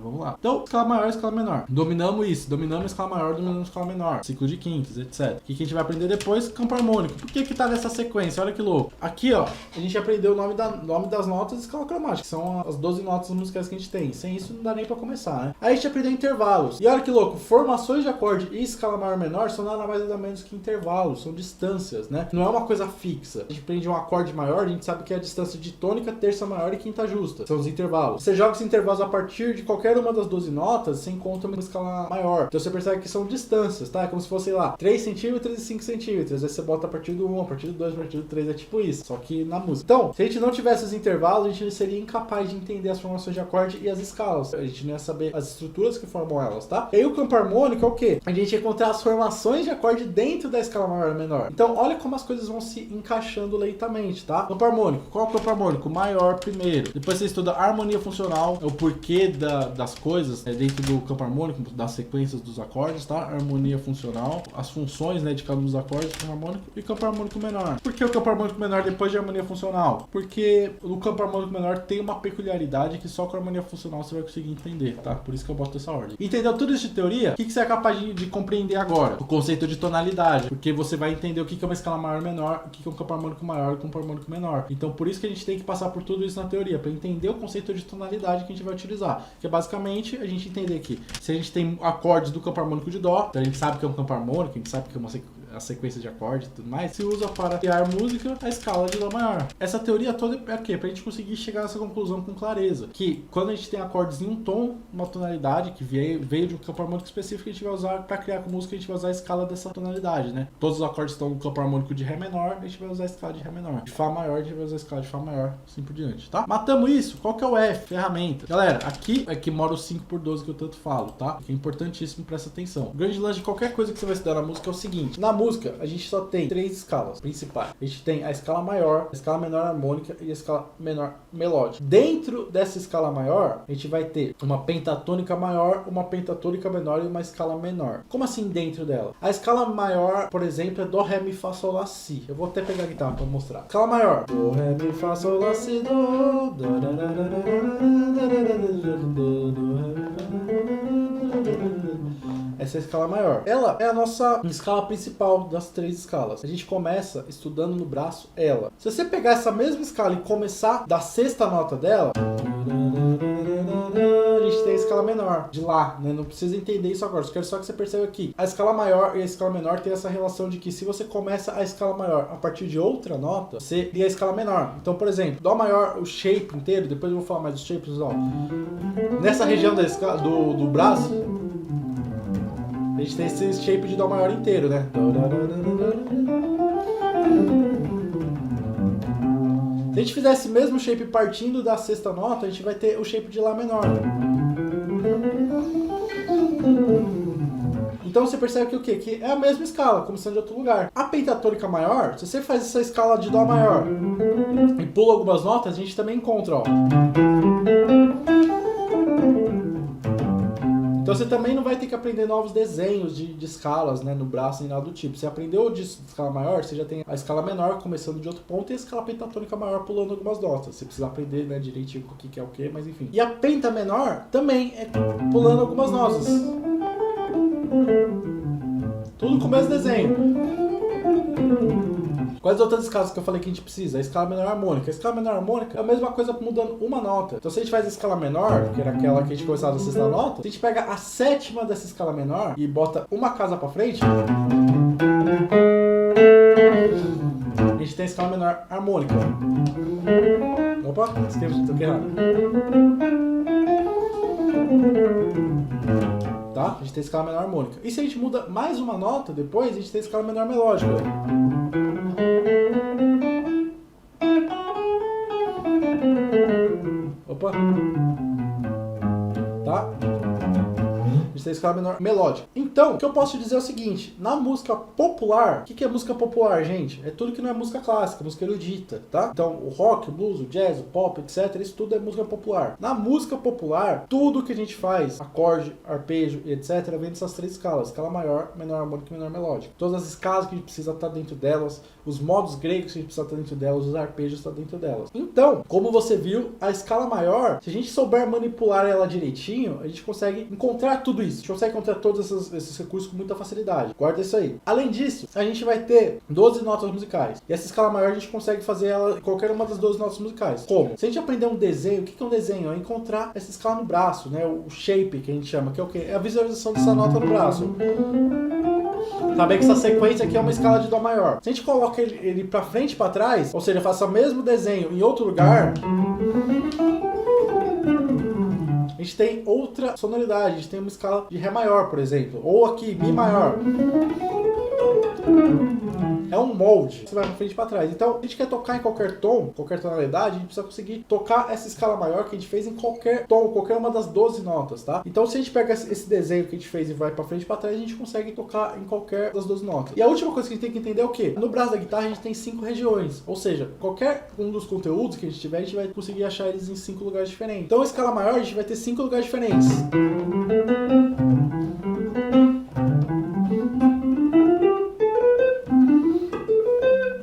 Vamos lá. Então, escala maior e escala menor. Dominamos isso. Dominamos escala maior, dominamos escala menor. Ciclo de quintas, etc. O que a gente vai aprender depois? Campo harmônico. Por que tá nessa sequência? Olha que louco. Aqui, ó, a gente aprendeu o nome das notas e escala cromática, que são as 12 notas musicais que a gente tem. Sem isso, não dá nem pra começar, né? Aí a gente aprendeu intervalos. E olha que louco. Formações de acorde e escala maior e menor são nada mais nada menos que intervalos. São distâncias, né? Não é uma coisa fixa. A gente aprende um acorde maior, a gente sabe que é a distância de tônica, terça maior e quinta justa. São os intervalos. Você joga os intervalos a partir de qualquer uma das 12 notas, você encontra uma escala maior. Então você percebe que são distâncias, tá? É como se fosse, sei lá, 3 centímetros e 5 centímetros. Aí você bota a partir do 1, a partir do 2, a partir do 3, é tipo isso. Só que na música. Então, se a gente não tivesse os intervalos, a gente seria incapaz de entender as formações de acorde e as escalas. A gente não ia saber as estruturas que formam elas, tá? E aí o campo harmônico é o quê? A gente ia encontrar as formações de acorde dentro da escala maior e menor. Então, olha como as coisas vão se encaixando lentamente, tá? Campo harmônico. Qual é o campo harmônico? Maior primeiro. Depois você estuda a harmonia funcional, o porquê das coisas dentro do campo harmônico, das sequências dos acordes, tá? Harmonia funcional, as funções, né, de cada um dos acordes do campo harmônico e campo harmônico menor. Por que o campo harmônico menor depois de harmonia funcional? Porque o campo harmônico menor tem uma peculiaridade que só com a harmonia funcional você vai conseguir entender, tá? Por isso que eu boto essa ordem. Entendeu tudo isso de teoria? O que você é capaz de compreender agora? O conceito de tonalidade, porque você vai entender o que é uma escala maior e menor, o que é um campo harmônico maior e um campo harmônico menor. Então por isso que a gente tem que passar por tudo isso na teoria, para entender o conceito de tonalidade que a gente vai utilizar. Que é basicamente a gente entender que se a gente tem acordes do campo harmônico de Dó, então a gente sabe que é um campo harmônico, a gente sabe que é a sequência de acordes e tudo mais, se usa para criar música a escala de Dó maior. Essa teoria toda é o quê? Pra gente conseguir chegar nessa conclusão com clareza. Que quando a gente tem acordes em um tom, uma tonalidade que veio de um campo harmônico específico, a gente vai usar para criar com música, a gente vai usar a escala dessa tonalidade, né? Todos os acordes estão no campo harmônico de Ré menor, a gente vai usar a escala de Ré menor. De Fá maior, a gente vai usar a escala de Fá maior, assim por diante, tá? Matamos isso. Qual que é o F? Ferramenta. Galera, aqui é que mora o 5x12 que eu tanto falo, tá? Que é importantíssimo, presta atenção. O grande lance de qualquer coisa que você vai estudar na música é o seguinte. Na música, a gente só tem 3 escalas principais. A gente tem a escala maior, a escala menor harmônica e a escala menor melódica. Dentro dessa escala maior, a gente vai ter uma pentatônica maior, uma pentatônica menor e uma escala menor. Como assim dentro dela? A escala maior, por exemplo, é Dó, Ré, Mi, Fá, Sol, Lá, Si. Eu vou até pegar a guitarra para mostrar. Escala maior. Dó, Ré, Mi, Fá, Sol, Lá, Si, Dó. Essa é a escala maior. Ela é a nossa escala principal das 3 escalas. A gente começa estudando no braço ela. Se você pegar essa mesma escala e começar da sexta nota dela, escala menor de lá, né? Não precisa entender isso agora, eu quero só que você perceba aqui. A escala maior e a escala menor tem essa relação de que se você começa a escala maior a partir de outra nota, você cria a escala menor. Então, por exemplo, Dó maior, o shape inteiro, depois eu vou falar mais dos shapes, ó. Nessa região da escala, do braço, a gente tem esse shape de Dó maior inteiro, né? Se a gente fizer esse mesmo shape partindo da sexta nota, a gente vai ter o shape de Lá menor. Então você percebe que o quê? Que é a mesma escala, começando de outro lugar. A pentatônica maior, se você faz essa escala de Dó maior e pula algumas notas, a gente também encontra, ó. Então você também não vai ter que aprender novos desenhos de escalas, né, no braço nem nada do tipo. Você aprendeu de escala maior, você já tem a escala menor começando de outro ponto e a escala pentatônica maior pulando algumas notas. Você precisa aprender, né, direitinho o que é o que, mas enfim. E a penta menor também é pulando algumas notas. Tudo com o mesmo desenho. Quais outras escalas que eu falei que a gente precisa? A escala menor harmônica. A escala menor harmônica é a mesma coisa mudando uma nota. Então se a gente faz a escala menor, que era aquela que a gente começava da sexta nota, se a gente pega a sétima dessa escala menor e bota uma casa pra frente, a gente tem a escala menor harmônica. Opa, esqueci, toquei errado. Tá? A gente tem a escala menor harmônica. E se a gente muda mais uma nota depois, a gente tem a escala menor melódica. Opa! Tá? A gente tem a escala menor melódica. Então, o que eu posso dizer é o seguinte: na música popular, o que é música popular, gente? É tudo que não é música clássica, música erudita, tá? Então, o rock, o blues, o jazz, o pop, etc., isso tudo é música popular. Na música popular, tudo que a gente faz, acorde, arpejo, etc., vem dessas três escalas: escala maior, menor harmônica e menor melódica. Todas as escalas que a gente precisa estar dentro delas, os modos gregos que a gente precisa estar dentro delas, os arpejos estão dentro delas. Então, como você viu, a escala maior, se a gente souber manipular ela direitinho, a gente consegue encontrar tudo isso. A gente consegue encontrar todos esses recursos com muita facilidade. Guarda isso aí. Além disso, a gente vai ter 12 notas musicais. E essa escala maior a gente consegue fazer ela em qualquer uma das 12 notas musicais. Como? Se a gente aprender um desenho, o que é um desenho? É encontrar essa escala no braço, né? O shape que a gente chama, que é o quê? É a visualização dessa nota no braço. Saber que essa sequência aqui é uma escala de Dó maior. Se a gente coloca ele pra frente e pra trás, ou seja, faça o mesmo desenho em outro lugar, a gente tem outra sonoridade. A gente tem uma escala de Ré maior, por exemplo. Ou aqui, Mi maior. É um molde. Você vai pra frente e pra trás. Então, a gente quer tocar em qualquer tom, qualquer tonalidade, a gente precisa conseguir tocar essa escala maior que a gente fez em qualquer tom, qualquer uma das 12 notas, tá? Então, se a gente pega esse desenho que a gente fez e vai pra frente e pra trás, a gente consegue tocar em qualquer das 12 notas. E a última coisa que a gente tem que entender é o quê? No braço da guitarra, a gente tem 5 regiões. Ou seja, qualquer um dos conteúdos que a gente tiver, a gente vai conseguir achar eles em 5 lugares diferentes. Então, a escala maior, a gente vai ter 5 lugares diferentes.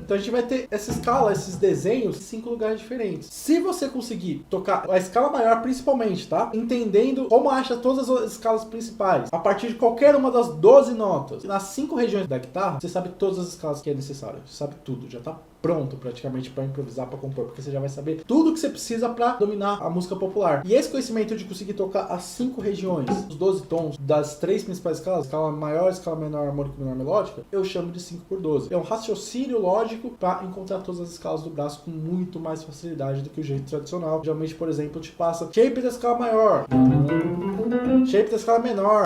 Então a gente vai ter essa escala, esses desenhos em 5 lugares diferentes. Se você conseguir tocar a escala maior principalmente, tá? Entendendo como acha todas as escalas principais, a partir de qualquer uma das 12 notas, nas 5 regiões da guitarra, você sabe todas as escalas que é necessário. Você sabe tudo, já tá pronto praticamente para improvisar, para compor, porque você já vai saber tudo que você precisa para dominar a música popular. E esse conhecimento de conseguir tocar as 5 regiões, os 12 tons das 3 principais escalas, escala maior, escala menor, harmônica e menor melódica, eu chamo de 5x12. É um raciocínio lógico para encontrar todas as escalas do braço com muito mais facilidade do que o jeito tradicional. Geralmente, por exemplo, te passa shape da escala maior, shape da escala menor,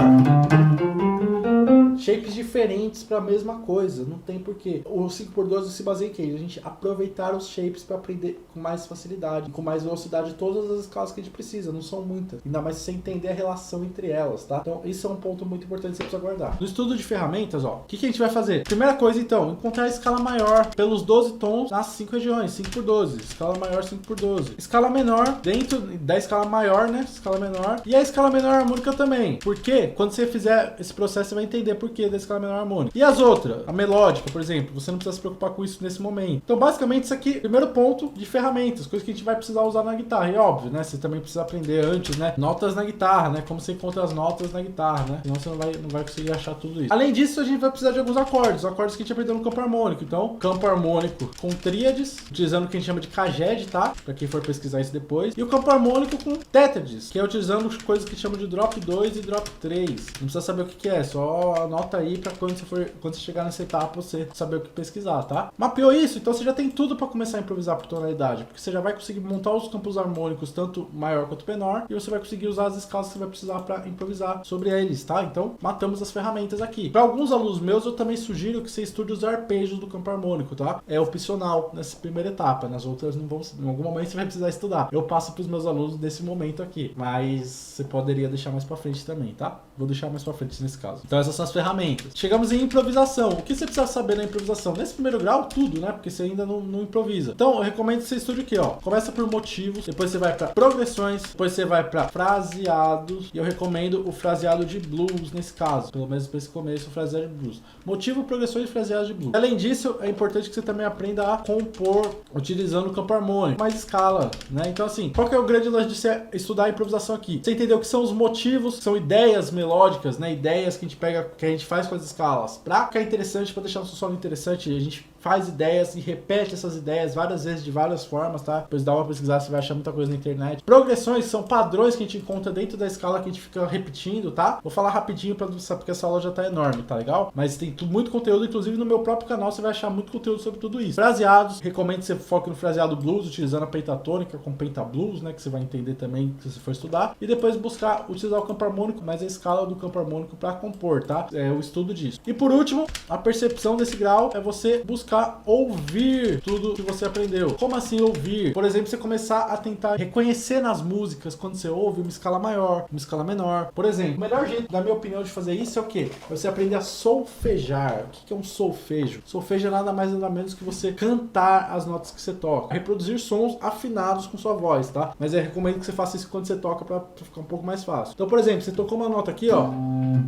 shapes diferentes para a mesma coisa, não tem porquê. O 5x12 se baseia em quê? A gente aproveitar os shapes para aprender com mais facilidade, com mais velocidade todas as escalas que a gente precisa, não são muitas. Ainda mais se você entender a relação entre elas, tá? Então, isso é um ponto muito importante que você precisa guardar. No estudo de ferramentas, ó, o que a gente vai fazer? Primeira coisa, então, encontrar a escala maior pelos 12 tons nas 5 regiões, 5x12. Escala maior, 5x12. Escala menor, dentro da escala maior, né? Escala menor. E a escala menor harmônica também. Porque quando você fizer esse processo, você vai entender por quê. porquê da escala menor harmônica. E as outras, a melódica, por exemplo, você não precisa se preocupar com isso nesse momento. Então, basicamente, isso aqui, primeiro ponto de ferramentas, coisas que a gente vai precisar usar na guitarra. E óbvio, né? Você também precisa aprender antes, né? Notas na guitarra, né? Como você encontra as notas na guitarra, né? Senão você não vai conseguir achar tudo isso. Além disso, a gente vai precisar de alguns acordes, os acordes que a gente aprendeu no campo harmônico. Então, campo harmônico com tríades, utilizando o que a gente chama de caged, tá? Pra quem for pesquisar isso depois. E o campo harmônico com tétrades, que é utilizando coisas que chamam de drop 2 e drop 3. Não precisa saber o que é, só anota aí pra quando você chegar nessa etapa você saber o que pesquisar, tá? Mapeou isso? Então você já tem tudo pra começar a improvisar por tonalidade, porque você já vai conseguir montar os campos harmônicos tanto maior quanto menor, e você vai conseguir usar as escalas que você vai precisar pra improvisar sobre eles, tá? Então matamos as ferramentas aqui. Para alguns alunos meus eu também sugiro que você estude os arpejos do campo harmônico, tá? É opcional nessa primeira etapa, nas outras não vão, em algum momento você vai precisar estudar. Eu passo pros meus alunos nesse momento aqui, mas você poderia deixar mais pra frente também, tá? Vou deixar mais pra frente nesse caso. Então essas são as ferramentas. Chegamos em improvisação. O que você precisa saber na improvisação? Nesse primeiro grau, tudo, né? Porque você ainda não improvisa. Então eu recomendo que você estude aqui, ó. Começa por motivos, depois você vai pra progressões, depois você vai pra fraseados, e eu recomendo o fraseado de blues nesse caso. Pelo menos pra esse começo, o fraseado de blues. Motivo, progressões e fraseado de blues. Além disso, é importante que você também aprenda a compor utilizando o campo harmônico, mais escala, né? Então assim, qual que é o grande lance de você estudar a improvisação aqui? Você entendeu que são os motivos, são ideias melódicas, né? Ideias que a gente pega, que a gente faz com as escalas. Pra ficar interessante, pra deixar o seu solo interessante, a gente faz ideias e repete essas ideias várias vezes, de várias formas, tá? Depois dá uma pesquisada, você vai achar muita coisa na internet. Progressões são padrões que a gente encontra dentro da escala que a gente fica repetindo, tá? Vou falar rapidinho porque essa aula já tá enorme, tá legal? Mas tem muito conteúdo, inclusive no meu próprio canal você vai achar muito conteúdo sobre tudo isso. Fraseados, recomendo que você foque no fraseado blues, utilizando a pentatônica com pentablues, né? Que você vai entender também se você for estudar. E depois buscar utilizar o campo harmônico, mas a escala do campo harmônico para compor, tá? É o estudo disso. E por último, a percepção desse grau é você buscar ouvir tudo que você aprendeu. Como assim ouvir? Por exemplo, você começar a tentar reconhecer nas músicas quando você ouve uma escala maior, uma escala menor. Por exemplo, o melhor jeito, na minha opinião, de fazer isso é o quê? Você aprender a solfejar. O que é um solfejo? Solfejo é nada mais nada menos que você cantar as notas que você toca. Reproduzir sons afinados com sua voz, tá? Mas eu recomendo que você faça isso quando você toca pra ficar um pouco mais fácil. Então, por exemplo, você tocou uma nota aqui, ó.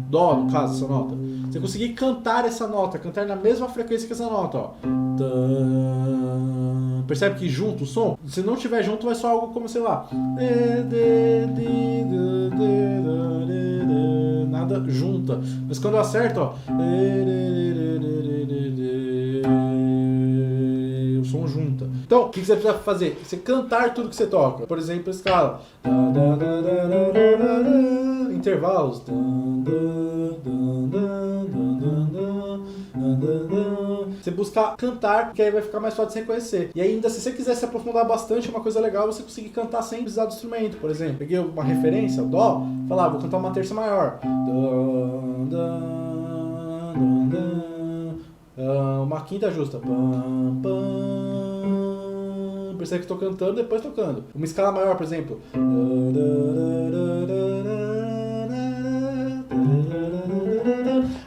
Dó, no caso, essa nota. Você conseguir cantar essa nota, cantar na mesma frequência que essa nota, ó. Percebe que junto o som? Se não tiver junto, vai soar algo como, sei lá. Nada junta. Mas quando eu acerto, ó. O som junta. Então, o que você precisa fazer? Você cantar tudo que você toca. Por exemplo, a escala. Intervalos. Você buscar cantar, que aí vai ficar mais fácil de reconhecer. E ainda, se você quiser se aprofundar bastante, uma coisa legal é você conseguir cantar sem precisar do instrumento. Por exemplo, peguei uma referência, Dó, falar, vou cantar uma terça maior. Uma quinta justa. Percebe que estou cantando, depois tocando. Uma escala maior, por exemplo.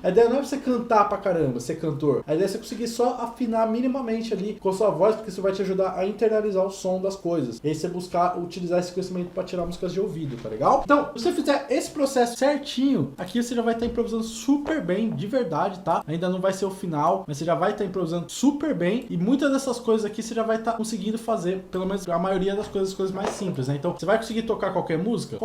A ideia não é você cantar pra caramba, ser cantor. A ideia é você conseguir só afinar minimamente ali com a sua voz, porque isso vai te ajudar a internalizar o som das coisas. E aí você buscar utilizar esse conhecimento pra tirar músicas de ouvido, tá legal? Então, se você fizer esse processo certinho, aqui você já vai estar improvisando super bem, de verdade, tá? Ainda não vai ser o final, mas você já vai estar improvisando super bem. E muitas dessas coisas aqui você já vai estar conseguindo fazer, pelo menos a maioria das coisas mais simples, né? Então, você vai conseguir tocar qualquer música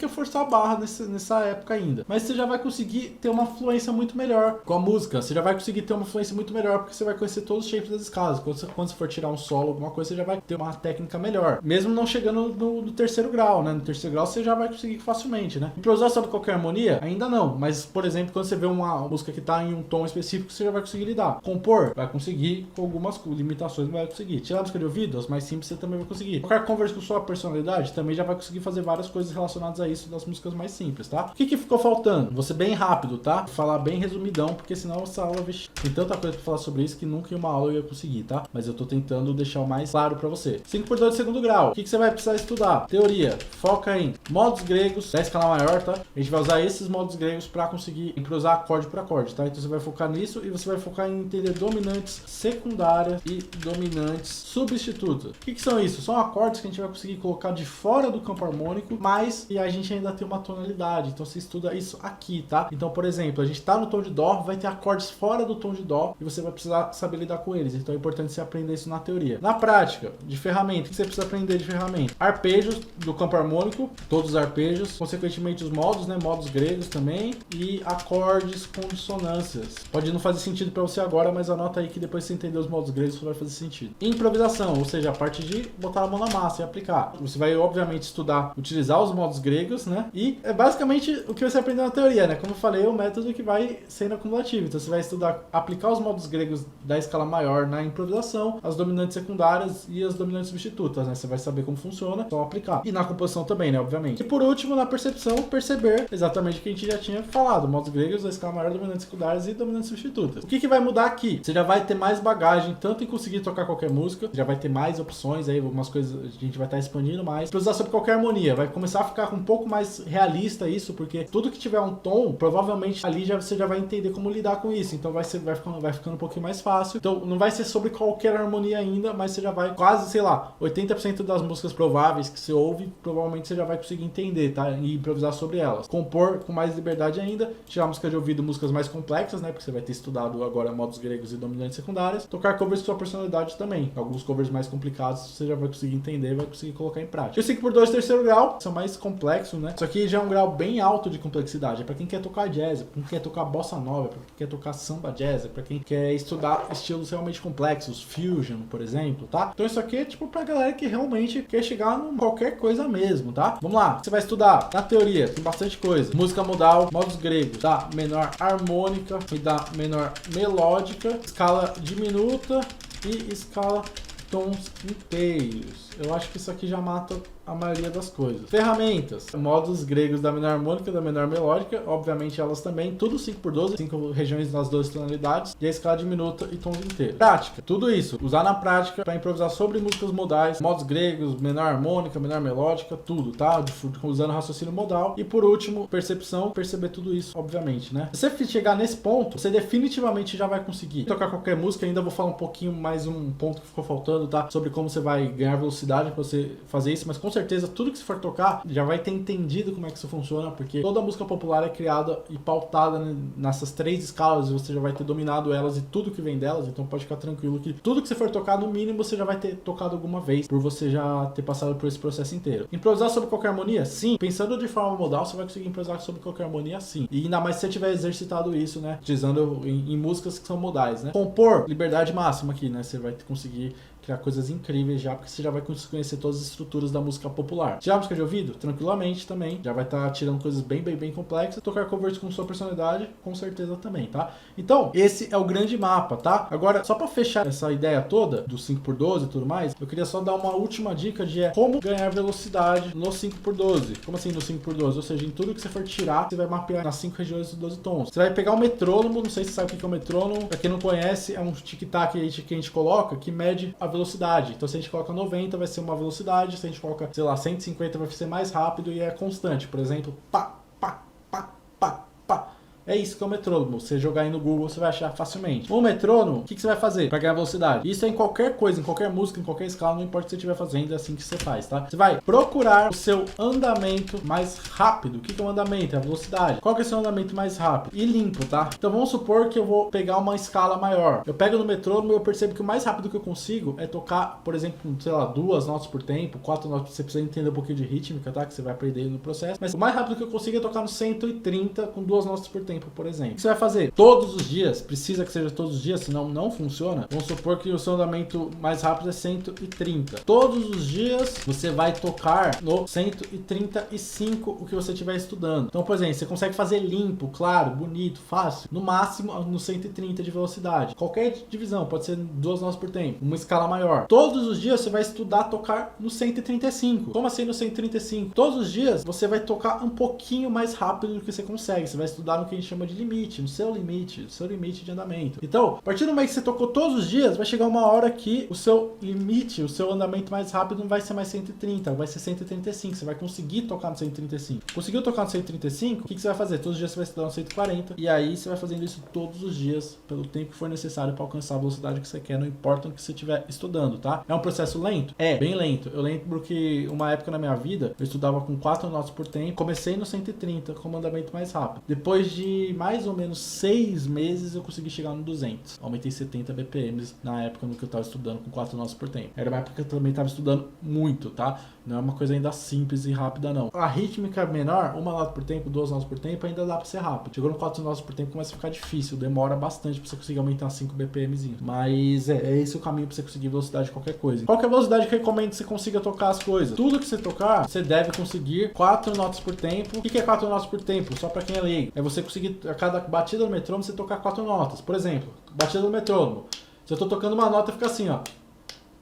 é forçar a barra nessa época ainda. Mas você já vai conseguir ter uma fluência muito melhor com a música. Você já vai conseguir ter uma fluência muito melhor, porque você vai conhecer todos os shapes das escalas. Quando você for tirar um solo, alguma coisa, você já vai ter uma técnica melhor. Mesmo não chegando no terceiro grau, né? No terceiro grau você já vai conseguir facilmente, né? Improvisar sobre qualquer harmonia? Ainda não. Mas, por exemplo, quando você vê uma música que tá em um tom específico, você já vai conseguir lidar. Compor? Vai conseguir. Com algumas limitações, não vai conseguir. Tirar a música de ouvido? As mais simples você também vai conseguir. Qualquer conversa com sua personalidade, também já vai conseguir fazer várias coisas relacionadas a isso das músicas mais simples, tá? O que ficou faltando? Vou ser bem rápido, tá? Vou falar bem resumidão, porque senão essa aula tem tanta coisa pra falar sobre isso que nunca em uma aula eu ia conseguir, tá? Mas eu tô tentando deixar o mais claro pra você. 5x2 de segundo grau. O que você vai precisar estudar? Teoria. Foca em modos gregos, da escala maior, tá? A gente vai usar esses modos gregos pra conseguir improvisar acorde por acorde, tá? Então você vai focar nisso e você vai focar em entender dominantes secundárias e dominantes substitutas. O que são isso? São acordes que a gente vai conseguir colocar de fora do campo harmônico, mas e a gente ainda tem uma tonalidade. Então você estuda isso aqui, tá? Então, por exemplo, a gente tá no tom de dó, vai ter acordes fora do tom de dó e você vai precisar saber lidar com eles. Então é importante você aprender isso na teoria. Na prática, de ferramenta, o que você precisa aprender de ferramenta? Arpejos do campo harmônico, todos os arpejos, consequentemente os modos, né? Modos gregos também, e acordes com dissonâncias. Pode não fazer sentido para você agora, mas anota aí que depois você entender os modos gregos vai fazer sentido. Improvisação, ou seja, a parte de botar a mão na massa e aplicar. Você vai obviamente estudar, utilizar os modos gregos, né? E é basicamente o que você aprendeu na teoria, né? Como eu falei, é o método que vai sendo acumulativo. Então você vai estudar, aplicar os modos gregos da escala maior na improvisação, as dominantes secundárias e as dominantes substitutas, né? Você vai saber como funciona, só aplicar. E na composição também, né? Obviamente. E por último, na percepção, perceber exatamente o que a gente já tinha falado, modos gregos da escala maior, dominantes secundárias e dominantes substitutas. O que vai mudar aqui? Você já vai ter mais bagagem, tanto em conseguir tocar qualquer música, já vai ter mais opções aí, algumas coisas a gente vai estar expandindo mais. Improvisar sobre qualquer harmonia, vai começar a ficar um pouco mais realista isso, porque tudo que tiver um tom, provavelmente ali você já vai entender como lidar com isso, então vai ficando um pouquinho mais fácil. Então não vai ser sobre qualquer harmonia ainda, mas você já vai quase, sei lá, 80% das músicas prováveis que você ouve, provavelmente você já vai conseguir entender, tá? E improvisar sobre elas. Compor com mais liberdade ainda, tirar música de ouvido, músicas mais complexas, né? Porque você vai ter estudado agora modos gregos e dominantes secundárias. Tocar covers com sua personalidade também. Alguns covers mais complicados você já vai conseguir entender, vai conseguir colocar em prática. E o 5x2 terceiro grau são mais complexos, né? Isso aqui já é um grau bem alto de complexidade. É pra quem quer tocar jazz, pra quem quer tocar bossa nova, pra quem quer tocar samba jazz, pra quem quer estudar estilos realmente complexos, fusion, por exemplo, tá? Então isso aqui é tipo pra galera que realmente quer chegar em qualquer coisa mesmo, tá? Vamos lá. Você vai estudar na teoria, tem bastante coisa. Música modal, modos gregos, da menor harmônica e da menor melódica, escala diminuta e escala tons inteiros. Eu acho que isso aqui já mata a maioria das coisas. Ferramentas, modos gregos da menor harmônica, da menor melódica, obviamente elas também, tudo 5x12, 5 regiões nas 12 tonalidades, e a escala diminuta e tons inteiros. Prática, tudo isso, usar na prática para improvisar sobre músicas modais, modos gregos, menor harmônica, menor melódica, tudo, tá? Usando raciocínio modal. E por último, percepção, perceber tudo isso, obviamente, né? Se você chegar nesse ponto, você definitivamente já vai conseguir tocar qualquer música. Ainda vou falar um pouquinho mais um ponto que ficou faltando, tá? Sobre como você vai ganhar velocidade para você fazer isso, mas com certeza tudo que você for tocar já vai ter entendido como é que isso funciona, porque toda música popular é criada e pautada nessas 3 escalas e você já vai ter dominado elas e tudo que vem delas, então pode ficar tranquilo que tudo que você for tocar, no mínimo você já vai ter tocado alguma vez, por você já ter passado por esse processo inteiro. Improvisar sobre qualquer harmonia? Sim. Pensando de forma modal, você vai conseguir improvisar sobre qualquer harmonia? Sim. E ainda mais se você tiver exercitado isso, né? Utilizando em músicas que são modais, né? Compor, liberdade máxima aqui, né? Você vai conseguir criar coisas incríveis já, porque você já vai conhecer todas as estruturas da música popular. Tirar música de ouvido? Tranquilamente também. Já vai estar tirando coisas bem complexas. Tocar covers com sua personalidade? Com certeza também, tá? Então, esse é o grande mapa, tá? Agora, só pra fechar essa ideia toda do 5x12 e tudo mais, eu queria só dar uma última dica de como ganhar velocidade no 5x12. Como assim no 5x12? Ou seja, em tudo que você for tirar, você vai mapear nas 5 regiões dos 12 tons. Você vai pegar o metrônomo, não sei se você sabe o que é o metrônomo. Pra quem não conhece, é um tic-tac aí que a gente coloca, que mede a velocidade. Então se a gente coloca 90 vai ser uma velocidade, se a gente coloca, sei lá, 150 vai ser mais rápido e é constante. Por exemplo, pá, pá, pá, pá, pá. É isso que é o metrônomo. Você jogar aí no Google, você vai achar facilmente. O metrônomo, o que você vai fazer para ganhar velocidade? Isso é em qualquer coisa, em qualquer música, em qualquer escala, não importa o que você estiver fazendo, é assim que você faz, tá? Você vai procurar o seu andamento mais rápido. O que é o andamento? É a velocidade. Qual que é o seu andamento mais rápido? E limpo, tá? Então vamos supor que eu vou pegar uma escala maior. Eu pego no metrônomo e eu percebo que o mais rápido que eu consigo é tocar, por exemplo, sei lá, 2 notas por tempo, 4 notas. Você precisa entender um pouquinho de rítmica, tá? Que você vai aprender no processo. Mas o mais rápido que eu consigo é tocar no 130 com 2 notas por tempo, por exemplo. O que você vai fazer? Todos os dias, precisa que seja todos os dias, senão não funciona. Vamos supor que o seu andamento mais rápido é 130. Todos os dias você vai tocar no 135 o que você estiver estudando. Então, por exemplo, você consegue fazer limpo, claro, bonito, fácil, no máximo no 130 de velocidade. Qualquer divisão, pode ser 2 notas por tempo, uma escala maior. Todos os dias você vai estudar tocar no 135. Como assim no 135? Todos os dias você vai tocar um pouquinho mais rápido do que você consegue. Você vai estudar no que a gente chama de limite, no seu limite de andamento. Então, a partir do momento que você tocou todos os dias, vai chegar uma hora que o seu limite, o seu andamento mais rápido não vai ser mais 130, vai ser 135. Você vai conseguir tocar no 135. Conseguiu tocar no 135? O que você vai fazer? Todos os dias você vai estudar no 140 e aí você vai fazendo isso todos os dias pelo tempo que for necessário para alcançar a velocidade que você quer, não importa o que você estiver estudando, tá? É um processo lento? É, bem lento. Eu lembro que uma época na minha vida, eu estudava com 4 notas por tempo, comecei no 130 como andamento mais rápido. Depois de de mais ou menos 6 meses eu consegui chegar no 200. Aumentei 70 BPMs na época no que eu tava estudando com 4 notas por tempo. Era uma época que eu também tava estudando muito, tá? Não é uma coisa ainda simples e rápida, não. A rítmica menor, 1 nota por tempo, 2 notas por tempo, ainda dá pra ser rápido. Chegou no 4 notas por tempo, começa a ficar difícil. Demora bastante pra você conseguir aumentar 5 BPMs. Mas é esse o caminho pra você conseguir velocidade de qualquer coisa. Qual que é a velocidade que eu recomendo que você consiga tocar as coisas? Tudo que você tocar, você deve conseguir 4 notas por tempo. O que é 4 notas por tempo? Só pra quem é leigo. É você conseguir, a cada batida do metrônomo, você tocar 4 notas. Por exemplo, batida do metrônomo. Se eu tô tocando uma nota, fica assim, ó.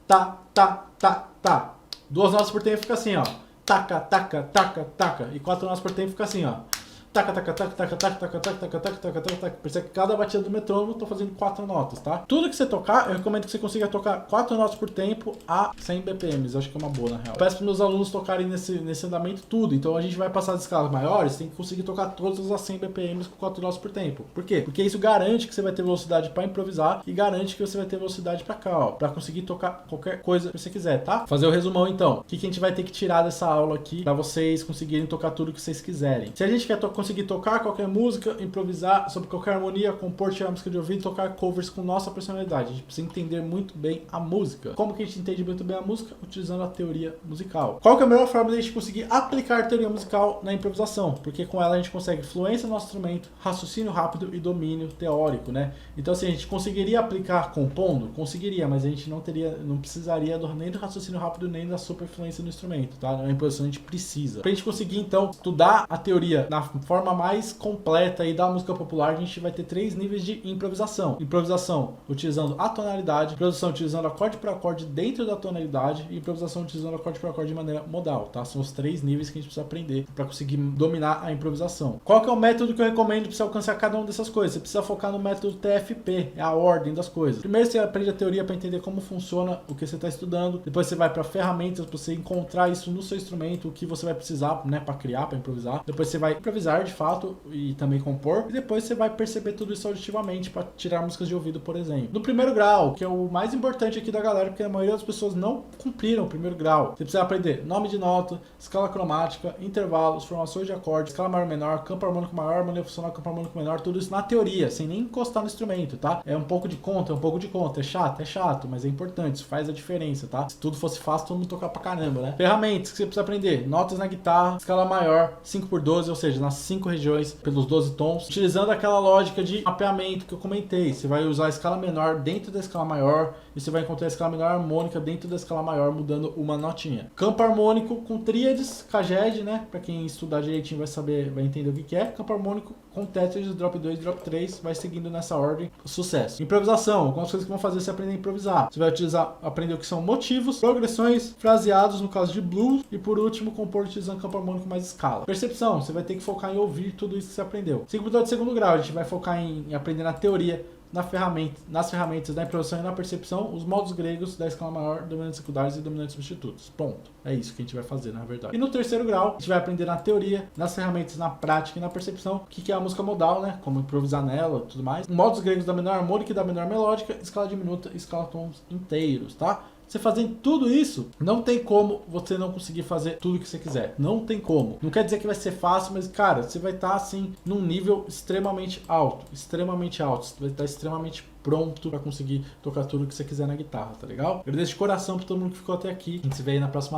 Tá, tá, tá, tá. 2 notas por tempo fica assim, ó. Taca, taca, taca, taca. E 4 notas por tempo fica assim, ó. Taca, taca, taca, taca, taca, taca, taca, taca, taca, taca, taca, taca. Percebe que cada batida do metrônomo eu tô fazendo 4 notas, tá? Tudo que você tocar, eu recomendo que você consiga tocar 4 notas por tempo a 100 BPMs. Eu acho que é uma boa, na real. Eu peço para meus alunos tocarem nesse andamento tudo. Então a gente vai passar as escalas maiores, tem que conseguir tocar todas as 100 BPMs com 4 notas por tempo. Por quê? Porque isso garante que você vai ter velocidade para improvisar e garante que você vai ter velocidade para cá, ó. Pra conseguir tocar qualquer coisa que você quiser, tá? Fazer o resumão então. O que a gente vai ter que tirar dessa aula aqui para vocês conseguirem tocar tudo que vocês quiserem. Se a gente quer conseguir tocar qualquer música, improvisar sobre qualquer harmonia, compor, tirar música de ouvido, tocar covers com nossa personalidade. A gente precisa entender muito bem a música. Como que a gente entende muito bem a música? Utilizando a teoria musical. Qual que é a melhor forma de a gente conseguir aplicar a teoria musical na improvisação? Porque com ela a gente consegue fluência no nosso instrumento, raciocínio rápido e domínio teórico, né? Então assim, a gente conseguiria aplicar compondo? Conseguiria, mas a gente não precisaria nem do raciocínio rápido nem da superfluência no instrumento, tá? Na improvisação a gente precisa. Pra gente conseguir então estudar a teoria na forma mais completa e da música popular, a gente vai ter 3 níveis de improvisação. Improvisação utilizando a tonalidade, improvisação utilizando acorde por acorde dentro da tonalidade e improvisação utilizando acorde por acorde de maneira modal, tá? São os 3 níveis que a gente precisa aprender para conseguir dominar a improvisação. Qual que é o método que eu recomendo para você alcançar cada uma dessas coisas? Você precisa focar no método TFP, é a ordem das coisas. Primeiro você aprende a teoria para entender como funciona o que você está estudando, depois você vai para ferramentas para você encontrar isso no seu instrumento, o que você vai precisar, né, para criar, para improvisar. Depois você vai improvisar de fato e também compor, e depois você vai perceber tudo isso auditivamente para tirar músicas de ouvido, por exemplo. No primeiro grau, que é o mais importante aqui da galera, porque a maioria das pessoas não cumpriram o primeiro grau, você precisa aprender nome de nota, escala cromática, intervalos, formações de acordes, escala maior menor, campo harmônico maior, harmonia funcional, campo harmônico menor, tudo isso na teoria, sem nem encostar no instrumento, tá? É um pouco de conta, é chato, mas é importante, isso faz a diferença, tá? Se tudo fosse fácil, todo mundo tocar pra caramba, né? Ferramentas que você precisa aprender, notas na guitarra, escala maior, 5x12, ou seja, nas 5 regiões, pelos 12 tons, utilizando aquela lógica de mapeamento que eu comentei. Você vai usar a escala menor dentro da escala maior e você vai encontrar a escala menor harmônica dentro da escala maior, mudando uma notinha. Campo harmônico com tríades, caged, né? Pra quem estudar direitinho vai saber, vai entender o que é. Campo harmônico com tétrades, drop 2, drop 3, vai seguindo nessa ordem. Sucesso. Improvisação, algumas coisas que vão fazer você aprender a improvisar. Você vai aprender o que são motivos, progressões, fraseados no caso de blues e por último compor utilizando campo harmônico mais escala. Percepção, você vai ter que focar em ouvir tudo isso que você aprendeu. De segundo grau, a gente vai focar em aprender na teoria, nas ferramentas da improvisação e na percepção, os modos gregos da escala maior, dominantes secundários e dominantes substitutos. Ponto. É isso que a gente vai fazer, na verdade. E no terceiro grau, a gente vai aprender na teoria, nas ferramentas, na prática e na percepção, o que é a música modal, né? Como improvisar nela e tudo mais. Modos gregos da menor harmônica e da menor melódica, escala diminuta e escala tons inteiros, tá? Você fazendo tudo isso, não tem como você não conseguir fazer tudo que você quiser. Não tem como. Não quer dizer que vai ser fácil, mas, cara, você vai estar, assim, num nível extremamente alto. Extremamente alto. Você vai estar extremamente pronto para conseguir tocar tudo que você quiser na guitarra, tá legal? Eu agradeço de coração para todo mundo que ficou até aqui. A gente se vê aí na próxima live.